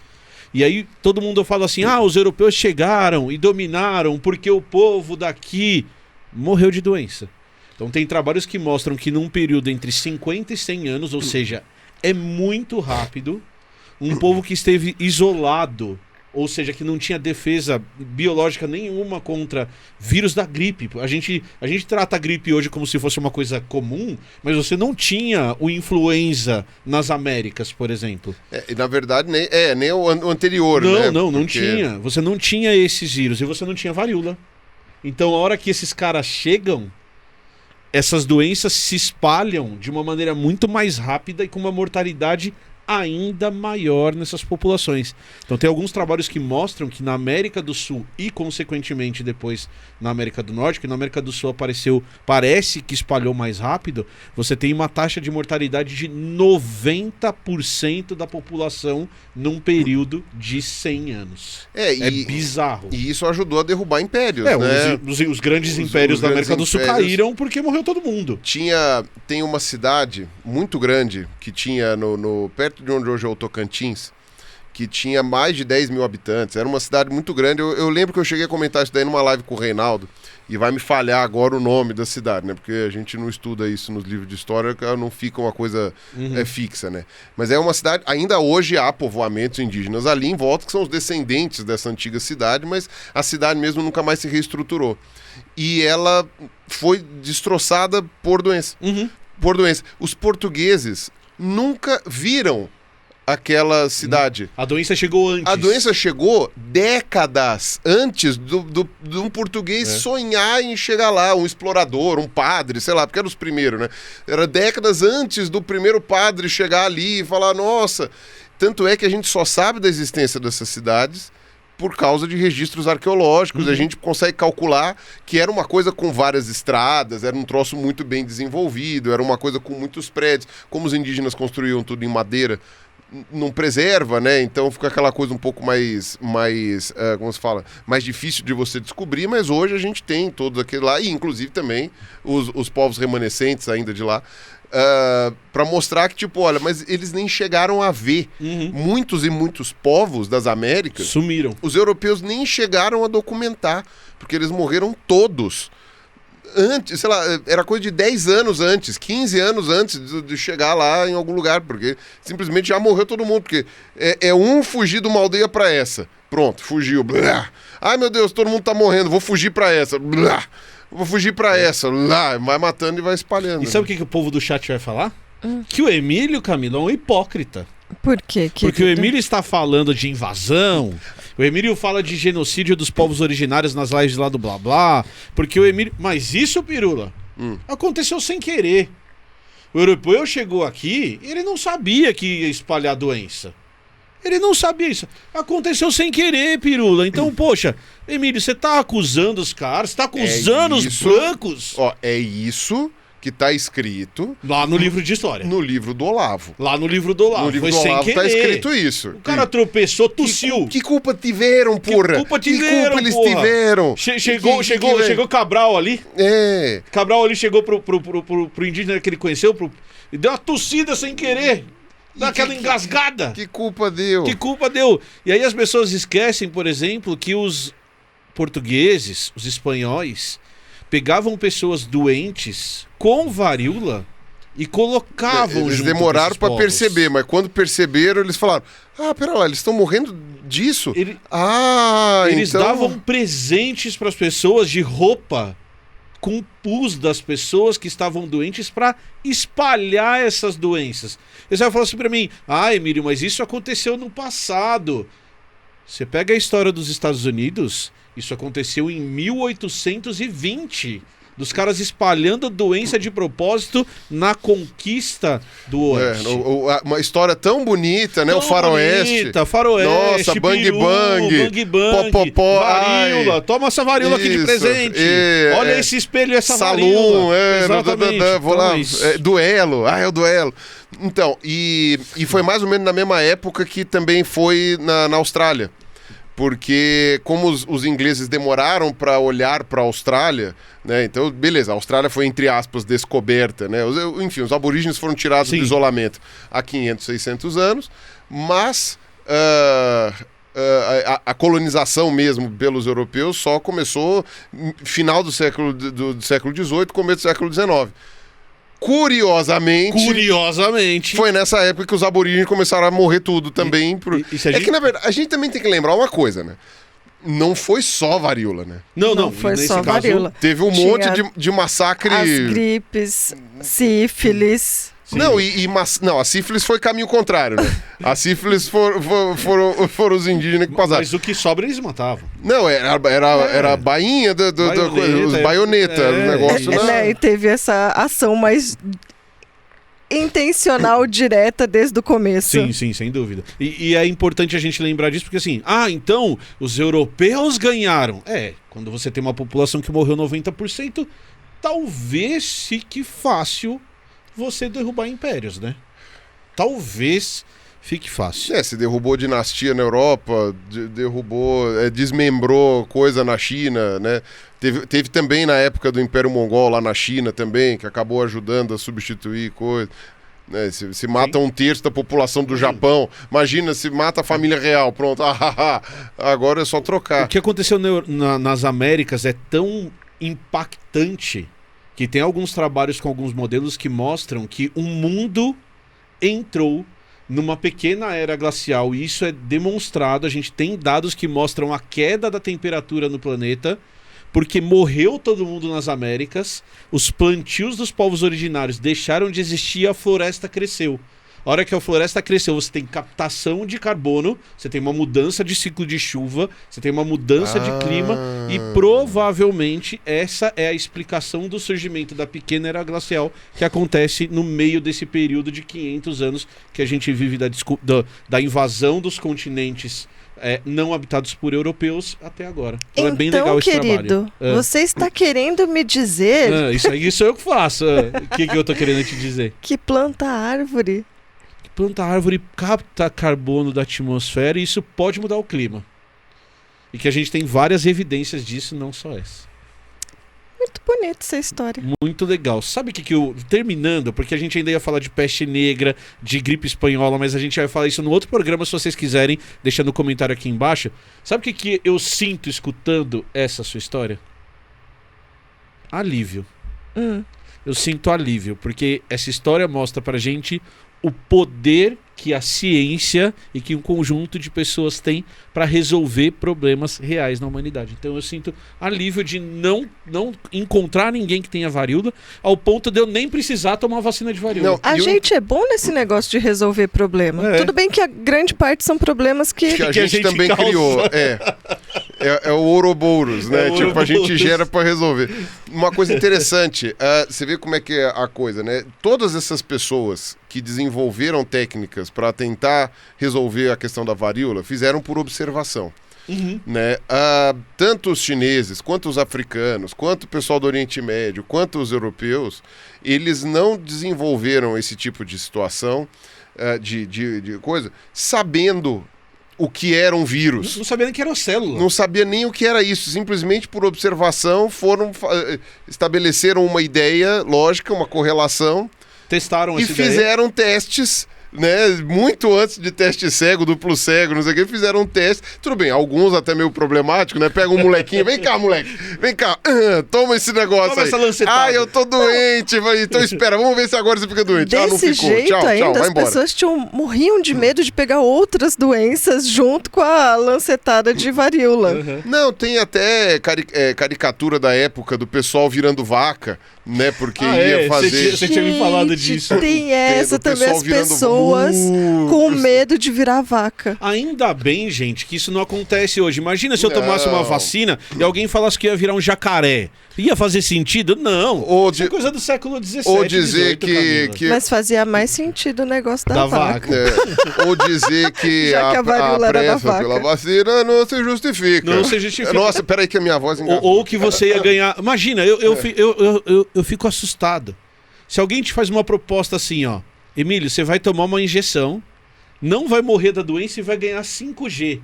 Speaker 2: e aí todo mundo fala assim, os europeus chegaram e dominaram porque o povo daqui morreu de doença. Então tem trabalhos que mostram que num período entre 50 e 100 anos, ou seja, é muito rápido, um povo que esteve isolado, ou seja, que não tinha defesa biológica nenhuma contra vírus da gripe. A gente trata a gripe hoje como se fosse uma coisa comum, mas você não tinha o influenza nas Américas, por exemplo.
Speaker 3: E na verdade, nem o anterior, né?
Speaker 2: Não tinha. Você não tinha esses vírus e você não tinha varíola. Então, a hora que esses caras chegam, essas doenças se espalham de uma maneira muito mais rápida e com uma mortalidade ainda maior nessas populações. Então tem alguns trabalhos que mostram que na América do Sul e consequentemente depois na América do Norte, que na América do Sul parece que espalhou mais rápido, você tem uma taxa de mortalidade de 90% da população num período de 100 anos. É bizarro.
Speaker 3: E isso ajudou a derrubar impérios, né?
Speaker 2: Os grandes impérios da América do Sul caíram porque morreu todo mundo.
Speaker 3: Tem uma cidade muito grande que tinha perto de onde hoje é o Tocantins, que tinha mais de 10 mil habitantes. Era uma cidade muito grande. Eu lembro que eu cheguei a comentar isso daí numa live com o Reinaldo, e vai me falhar agora o nome da cidade, né? Porque a gente não estuda isso nos livros de história, não fica uma coisa fixa, né? Mas é uma cidade, ainda hoje há povoamentos indígenas ali em volta, que são os descendentes dessa antiga cidade, mas a cidade mesmo nunca mais se reestruturou. E ela foi destroçada por doença. Por doença. Os portugueses nunca viram aquela cidade.
Speaker 2: A doença chegou antes.
Speaker 3: A doença chegou décadas antes de um português sonhar em chegar lá, um explorador, um padre, sei lá, porque eram os primeiros, né? Era décadas antes do primeiro padre chegar ali e falar, nossa... Tanto é que a gente só sabe da existência dessas cidades por causa de registros arqueológicos. A gente consegue calcular que era uma coisa com várias estradas, era um troço muito bem desenvolvido, era uma coisa com muitos prédios. Como os indígenas construíam tudo em madeira, não preserva, né? Então fica aquela coisa um pouco mais como se fala, mais difícil de você descobrir, mas hoje a gente tem todos aqueles lá, e inclusive também os povos remanescentes ainda de lá, para mostrar que, tipo, olha, mas eles nem chegaram a ver. Muitos e muitos povos das Américas
Speaker 2: sumiram.
Speaker 3: Os europeus nem chegaram a documentar, porque eles morreram todos antes, sei lá, era coisa de 10 anos antes, 15 anos antes de chegar lá em algum lugar, porque simplesmente já morreu todo mundo, porque é um fugir de uma aldeia para essa, pronto, fugiu, blá. Ai meu Deus, todo mundo tá morrendo, vou fugir para essa, blá. Vou fugir pra essa, lá, vai matando e vai espalhando.
Speaker 2: E sabe o que o povo do chat vai falar? Que o Emílio, Camilo, é um hipócrita.
Speaker 1: Por quê?
Speaker 2: Porque o Emílio está falando de invasão, o Emílio fala de genocídio dos povos originários nas lives lá do Blá Blá, porque o Emílio... Mas isso, Pirula, aconteceu sem querer. O europeu chegou aqui e ele não sabia que ia espalhar doença. Ele não sabia isso. Aconteceu sem querer, Pirula. Então, poxa, Emílio, você tá acusando os caras, você tá acusando os brancos.
Speaker 3: Ó, é isso que tá escrito...
Speaker 2: Lá no livro de história.
Speaker 3: No livro do Olavo.
Speaker 2: Lá no livro do Olavo.
Speaker 3: No livro
Speaker 2: Foi
Speaker 3: do
Speaker 2: sem
Speaker 3: Olavo
Speaker 2: querer.
Speaker 3: tá escrito isso.
Speaker 2: O cara tropeçou, tossiu.
Speaker 3: Que culpa tiveram, porra?
Speaker 2: Que culpa tiveram,
Speaker 3: eles
Speaker 2: porra?
Speaker 3: tiveram?
Speaker 2: Chegou Cabral ali.
Speaker 3: É.
Speaker 2: Cabral ali chegou pro indígena que ele conheceu e deu uma tossida sem querer. Dá aquela engasgada.
Speaker 3: Que culpa deu?
Speaker 2: Que culpa deu? E aí as pessoas esquecem, por exemplo, que os portugueses, os espanhóis, pegavam pessoas doentes com varíola e colocavam
Speaker 3: eles
Speaker 2: junto
Speaker 3: demoraram
Speaker 2: desses
Speaker 3: pra
Speaker 2: povos.
Speaker 3: perceber, mas quando perceberam, eles falaram: ah, pera lá, eles estão morrendo disso?
Speaker 2: Eles
Speaker 3: então...
Speaker 2: davam presentes para as pessoas de roupa com pus das pessoas que estavam doentes para espalhar essas doenças. Eles vão falar assim para mim: ah, Emílio, mas isso aconteceu no passado. Você pega a história dos Estados Unidos, isso aconteceu em 1820. Dos caras espalhando a doença de propósito na conquista do Oeste.
Speaker 3: Uma história tão bonita, né?
Speaker 2: Tão
Speaker 3: o Faroeste.
Speaker 2: Bonita, Faroeste.
Speaker 3: Nossa, Bang
Speaker 2: Peru,
Speaker 3: Bang.
Speaker 2: Bang,
Speaker 3: Popopó.
Speaker 2: varíola.
Speaker 3: Ai,
Speaker 2: toma essa varíola aqui de presente. Olha esse espelho e essa
Speaker 3: Salum,
Speaker 2: varíola. Exatamente.
Speaker 3: Vou lá. Duelo. É o duelo. Então, e foi mais ou menos na mesma época que também foi na Austrália. Porque como os ingleses demoraram para olhar para a Austrália, né? Então, beleza, a Austrália foi, entre aspas, descoberta, né? Enfim, os aborígenes foram tirados do isolamento há 500, 600 anos, mas a colonização mesmo pelos europeus só começou no final do século XVIII, começo do século XIX. Curiosamente, foi nessa época que os aborígenes começaram a morrer tudo também. Que, na verdade, a gente também tem que lembrar uma coisa, né? Não foi só varíola, né?
Speaker 1: Não foi só varíola.
Speaker 3: Teve um monte de massacre...
Speaker 1: As gripes, sífilis...
Speaker 3: Não, a sífilis foi caminho contrário, né? A sífilis foram os indígenas que passaram.
Speaker 2: Mas o que sobra eles matavam.
Speaker 3: Não, era a bainha os baionetas, o negócio.
Speaker 1: E teve essa ação mais intencional, direta desde o começo.
Speaker 2: Sim, sem dúvida. E é importante a gente lembrar disso, porque assim, então os europeus ganharam. Quando você tem uma população que morreu 90%, talvez fique fácil você derrubar impérios, né? Talvez fique fácil.
Speaker 3: Se derrubou dinastia na Europa, desmembrou coisa na China, né? Teve também na época do Império Mongol lá na China também, que acabou ajudando a substituir coisa. Né? Se mata um terço da população do Japão, imagina se mata a família real, pronto, agora é só trocar.
Speaker 2: O que aconteceu nas Américas é tão impactante que tem alguns trabalhos com alguns modelos que mostram que o mundo entrou numa pequena era glacial, e isso é demonstrado, a gente tem dados que mostram a queda da temperatura no planeta, porque morreu todo mundo nas Américas, os plantios dos povos originários deixaram de existir e a floresta cresceu. A hora que a floresta cresceu, você tem captação de carbono, você tem uma mudança de ciclo de chuva, você tem uma mudança de clima, e provavelmente essa é a explicação do surgimento da pequena era glacial que acontece no meio desse período de 500 anos que a gente vive da invasão dos continentes não habitados por europeus até agora. Então é bem legal esse
Speaker 1: querido,
Speaker 2: trabalho.
Speaker 1: Você está querendo me dizer...
Speaker 2: Isso eu que faço. O que eu tô querendo te dizer?
Speaker 1: Que planta árvore.
Speaker 2: Planta árvore capta carbono da atmosfera e isso pode mudar o clima. E que a gente tem várias evidências disso, não só essa.
Speaker 1: Muito bonita essa história.
Speaker 2: Muito legal. Sabe o que eu... Terminando, porque a gente ainda ia falar de peste negra, de gripe espanhola, mas a gente vai falar isso no outro programa, se vocês quiserem, deixa no comentário aqui embaixo. Sabe o que eu sinto escutando essa sua história? Alívio. Eu sinto alívio, porque essa história mostra pra gente o poder que a ciência e que um conjunto de pessoas tem para resolver problemas reais na humanidade. Então eu sinto alívio de não encontrar ninguém que tenha varíola, ao ponto de eu nem precisar tomar vacina de varíola.
Speaker 1: A gente é bom nesse negócio de resolver problema. Tudo bem que a grande parte são problemas que
Speaker 3: a gente também criou. É o Ouroboros, né?
Speaker 2: É o
Speaker 3: tipo, a gente
Speaker 2: Ouroboros.
Speaker 3: gera pra resolver. Uma coisa interessante, você vê como é que é a coisa, né? Todas essas pessoas que desenvolveram técnicas para tentar resolver a questão da varíola fizeram por observação. Né? Tanto os chineses, quanto os africanos, quanto o pessoal do Oriente Médio, quanto os europeus, eles não desenvolveram esse tipo de situação, de coisa, sabendo o que era um vírus.
Speaker 2: Não sabia nem que era uma célula.
Speaker 3: Não sabia nem o que era isso. Simplesmente por observação estabeleceram uma ideia lógica, uma correlação
Speaker 2: Testaram
Speaker 3: e
Speaker 2: essa ideia.
Speaker 3: fizeram testes, né? Muito antes de teste cego, duplo cego, não sei o que, fizeram um teste. Tudo bem, alguns até meio problemáticos, né? Pega um molequinho, vem cá, moleque, vem cá, toma esse negócio
Speaker 2: Toma
Speaker 3: aí.
Speaker 2: essa lancetada.
Speaker 3: Ai, eu tô doente, então espera, vamos ver se agora você fica doente. Não
Speaker 1: Desse
Speaker 3: ficou.
Speaker 1: jeito
Speaker 3: Tchau,
Speaker 1: ainda,
Speaker 3: vai
Speaker 1: as
Speaker 3: embora.
Speaker 1: pessoas morriam de medo de pegar outras doenças junto com a lancetada de varíola.
Speaker 3: Não, tem até caricatura da época do pessoal virando vaca, né? Porque ia fazer.
Speaker 2: Você tinha me falado disso.
Speaker 1: Tem essa
Speaker 3: do
Speaker 1: também,
Speaker 3: pessoal
Speaker 1: as
Speaker 3: virando
Speaker 1: pessoas com medo de virar vaca.
Speaker 2: Ainda bem, gente, que isso não acontece hoje. Imagina se eu tomasse
Speaker 3: Não.
Speaker 2: uma vacina e alguém falasse que ia virar um jacaré. Ia fazer sentido? Não.
Speaker 3: Ou
Speaker 2: Isso é coisa do século XVII,
Speaker 3: Ou dizer
Speaker 2: XVIII, Camila.
Speaker 3: que
Speaker 1: Mas fazia mais sentido o negócio da vaca.
Speaker 3: ou dizer que
Speaker 1: Já que a varíola
Speaker 3: a
Speaker 1: era da
Speaker 3: pressa
Speaker 1: vaca.
Speaker 3: pela vacina não se justifica.
Speaker 2: Não se justifica.
Speaker 3: Nossa, peraí que a minha voz engasgou.
Speaker 2: Ou que você ia ganhar... Imagina, eu fico assustado. Se alguém te faz uma proposta assim, ó. Emílio, você vai tomar uma injeção, não vai morrer da doença e vai ganhar 5G.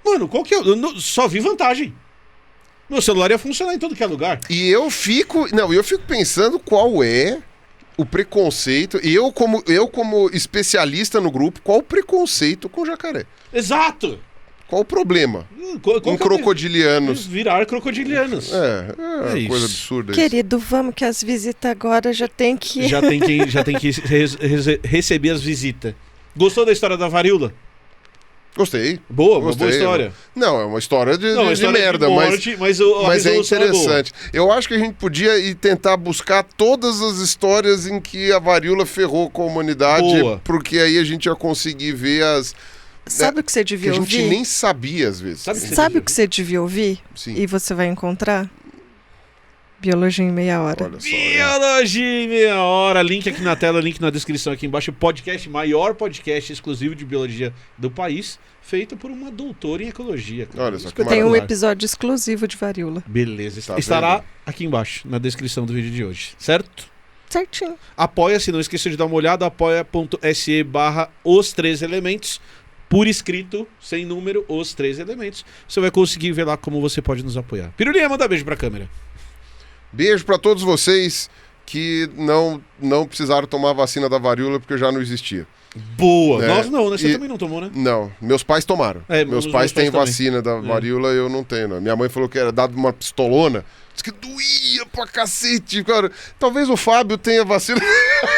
Speaker 2: Mano, qual que é? Só vi vantagem. Meu celular ia funcionar em todo que é lugar.
Speaker 3: E eu fico pensando qual é o preconceito. Eu como especialista no grupo, qual o preconceito com jacaré?
Speaker 2: Exato!
Speaker 3: Qual o problema?
Speaker 2: Qual
Speaker 3: Com
Speaker 2: que é o-
Speaker 3: crocodilianos.
Speaker 2: Virar crocodilianos.
Speaker 3: É
Speaker 2: isso.
Speaker 3: coisa absurda isso.
Speaker 1: Querido, vamos que as visitas agora já tem que...
Speaker 2: Já tem que receber as visitas. Gostou da história da varíola?
Speaker 3: Gostei.
Speaker 2: Boa, uma
Speaker 3: Gostei.
Speaker 2: boa história.
Speaker 3: Não, é uma história de,
Speaker 2: Não,
Speaker 3: de
Speaker 2: a história
Speaker 3: merda,
Speaker 2: de
Speaker 3: mas
Speaker 2: morte, mas a
Speaker 3: Mas é
Speaker 2: resolução boa.
Speaker 3: interessante. Eu acho que a gente podia ir tentar buscar todas as histórias em que a varíola ferrou com a humanidade,
Speaker 2: Boa.
Speaker 3: porque aí a gente ia conseguir ver as
Speaker 1: Sabe o que você
Speaker 3: que
Speaker 1: devia
Speaker 3: a gente
Speaker 1: ouvir?
Speaker 3: nem sabia às vezes.
Speaker 1: Sabe o que você devia ouvir?
Speaker 3: Sim.
Speaker 1: E você vai encontrar? Biologia em meia hora.
Speaker 3: Olha só.
Speaker 2: Biologia em meia hora. Link aqui na tela, link na descrição aqui embaixo. Podcast, maior podcast exclusivo de biologia do país, feito por uma doutora em ecologia. cara.
Speaker 3: Olha só que
Speaker 1: Tem um
Speaker 2: Espetacular.
Speaker 1: episódio exclusivo de varíola.
Speaker 2: Beleza.
Speaker 3: Tá
Speaker 2: Estará
Speaker 3: vendo?
Speaker 2: aqui embaixo, na descrição do vídeo de hoje, certo?
Speaker 1: Certinho.
Speaker 2: Apoia-se, não esqueça de dar uma olhada, apoia.se/os 3 elementos, por escrito, sem número, os 3 elementos. Você vai conseguir ver lá como você pode nos apoiar. Pirulinha, manda beijo pra câmera.
Speaker 3: Beijo pra todos vocês que não precisaram tomar a vacina da varíola porque já não existia.
Speaker 2: Boa.
Speaker 3: É,
Speaker 2: Nós não, né? Você
Speaker 3: e-
Speaker 2: também não tomou, né?
Speaker 3: Não, meus pais tomaram.
Speaker 2: É,
Speaker 3: meus
Speaker 2: os
Speaker 3: pais
Speaker 2: meus pais
Speaker 3: têm
Speaker 2: também.
Speaker 3: vacina da varíola, eu não tenho. Não. Minha mãe falou que era dado uma pistolona. Diz que doía pra cacete, cara. Talvez o Fábio tenha vacina.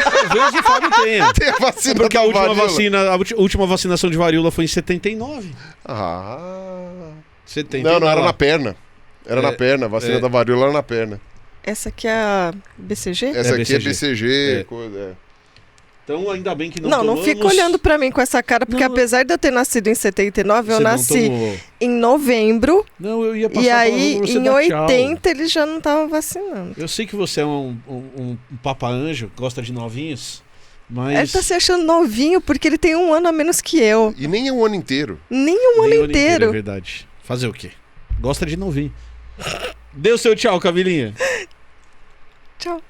Speaker 2: Talvez o Fábio tenha.
Speaker 3: tenha vacina
Speaker 2: Porque
Speaker 3: da
Speaker 2: a última
Speaker 3: varíola.
Speaker 2: última vacinação de varíola foi em 79.
Speaker 3: Ah.
Speaker 2: 79.
Speaker 3: Não era na perna. Era
Speaker 2: É,
Speaker 3: na perna. A vacina
Speaker 2: é.
Speaker 3: da varíola era na perna.
Speaker 1: Essa aqui é a BCG?
Speaker 3: Essa aqui é
Speaker 2: BCG.
Speaker 3: BCG.
Speaker 2: É.
Speaker 3: Coisa,
Speaker 2: Então ainda bem que não
Speaker 1: Não
Speaker 2: tomamos.
Speaker 1: fica olhando pra mim com essa cara, porque
Speaker 2: Não,
Speaker 1: apesar de eu ter nascido em 79, eu
Speaker 2: Você não
Speaker 1: nasci
Speaker 2: tomou.
Speaker 1: em novembro,
Speaker 2: Não, eu ia passar
Speaker 1: e aí
Speaker 2: pra você
Speaker 1: em
Speaker 2: dar tchau.
Speaker 1: 80 eles já não estavam vacinando.
Speaker 2: Eu sei que você é um papa-anjo, gosta de novinhos, mas...
Speaker 1: Ele tá se achando novinho porque ele tem 1 ano a menos que eu.
Speaker 3: E nem é um ano inteiro.
Speaker 1: Nem um
Speaker 2: Nem
Speaker 1: ano
Speaker 2: É
Speaker 1: inteiro.
Speaker 2: verdade. Fazer o quê? Gosta de novinho. Dê o seu tchau, Camilinha.
Speaker 1: Tchau.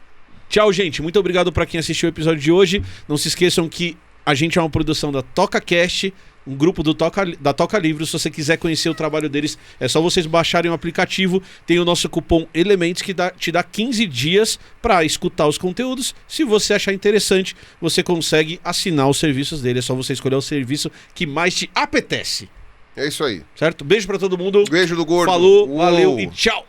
Speaker 2: Tchau, gente. Muito obrigado pra quem assistiu o episódio de hoje. Não se esqueçam que a gente é uma produção da TocaCast, um grupo da Toca Livros. Se você quiser conhecer o trabalho deles, é só vocês baixarem o aplicativo. Tem o nosso cupom Elementos que te dá 15 dias pra escutar os conteúdos. Se você achar interessante, você consegue assinar os serviços dele. É só você escolher o serviço que mais te apetece.
Speaker 3: É isso aí.
Speaker 2: Certo? Beijo pra todo mundo.
Speaker 3: Beijo do gordo.
Speaker 2: Falou,
Speaker 3: Uou.
Speaker 2: valeu e tchau.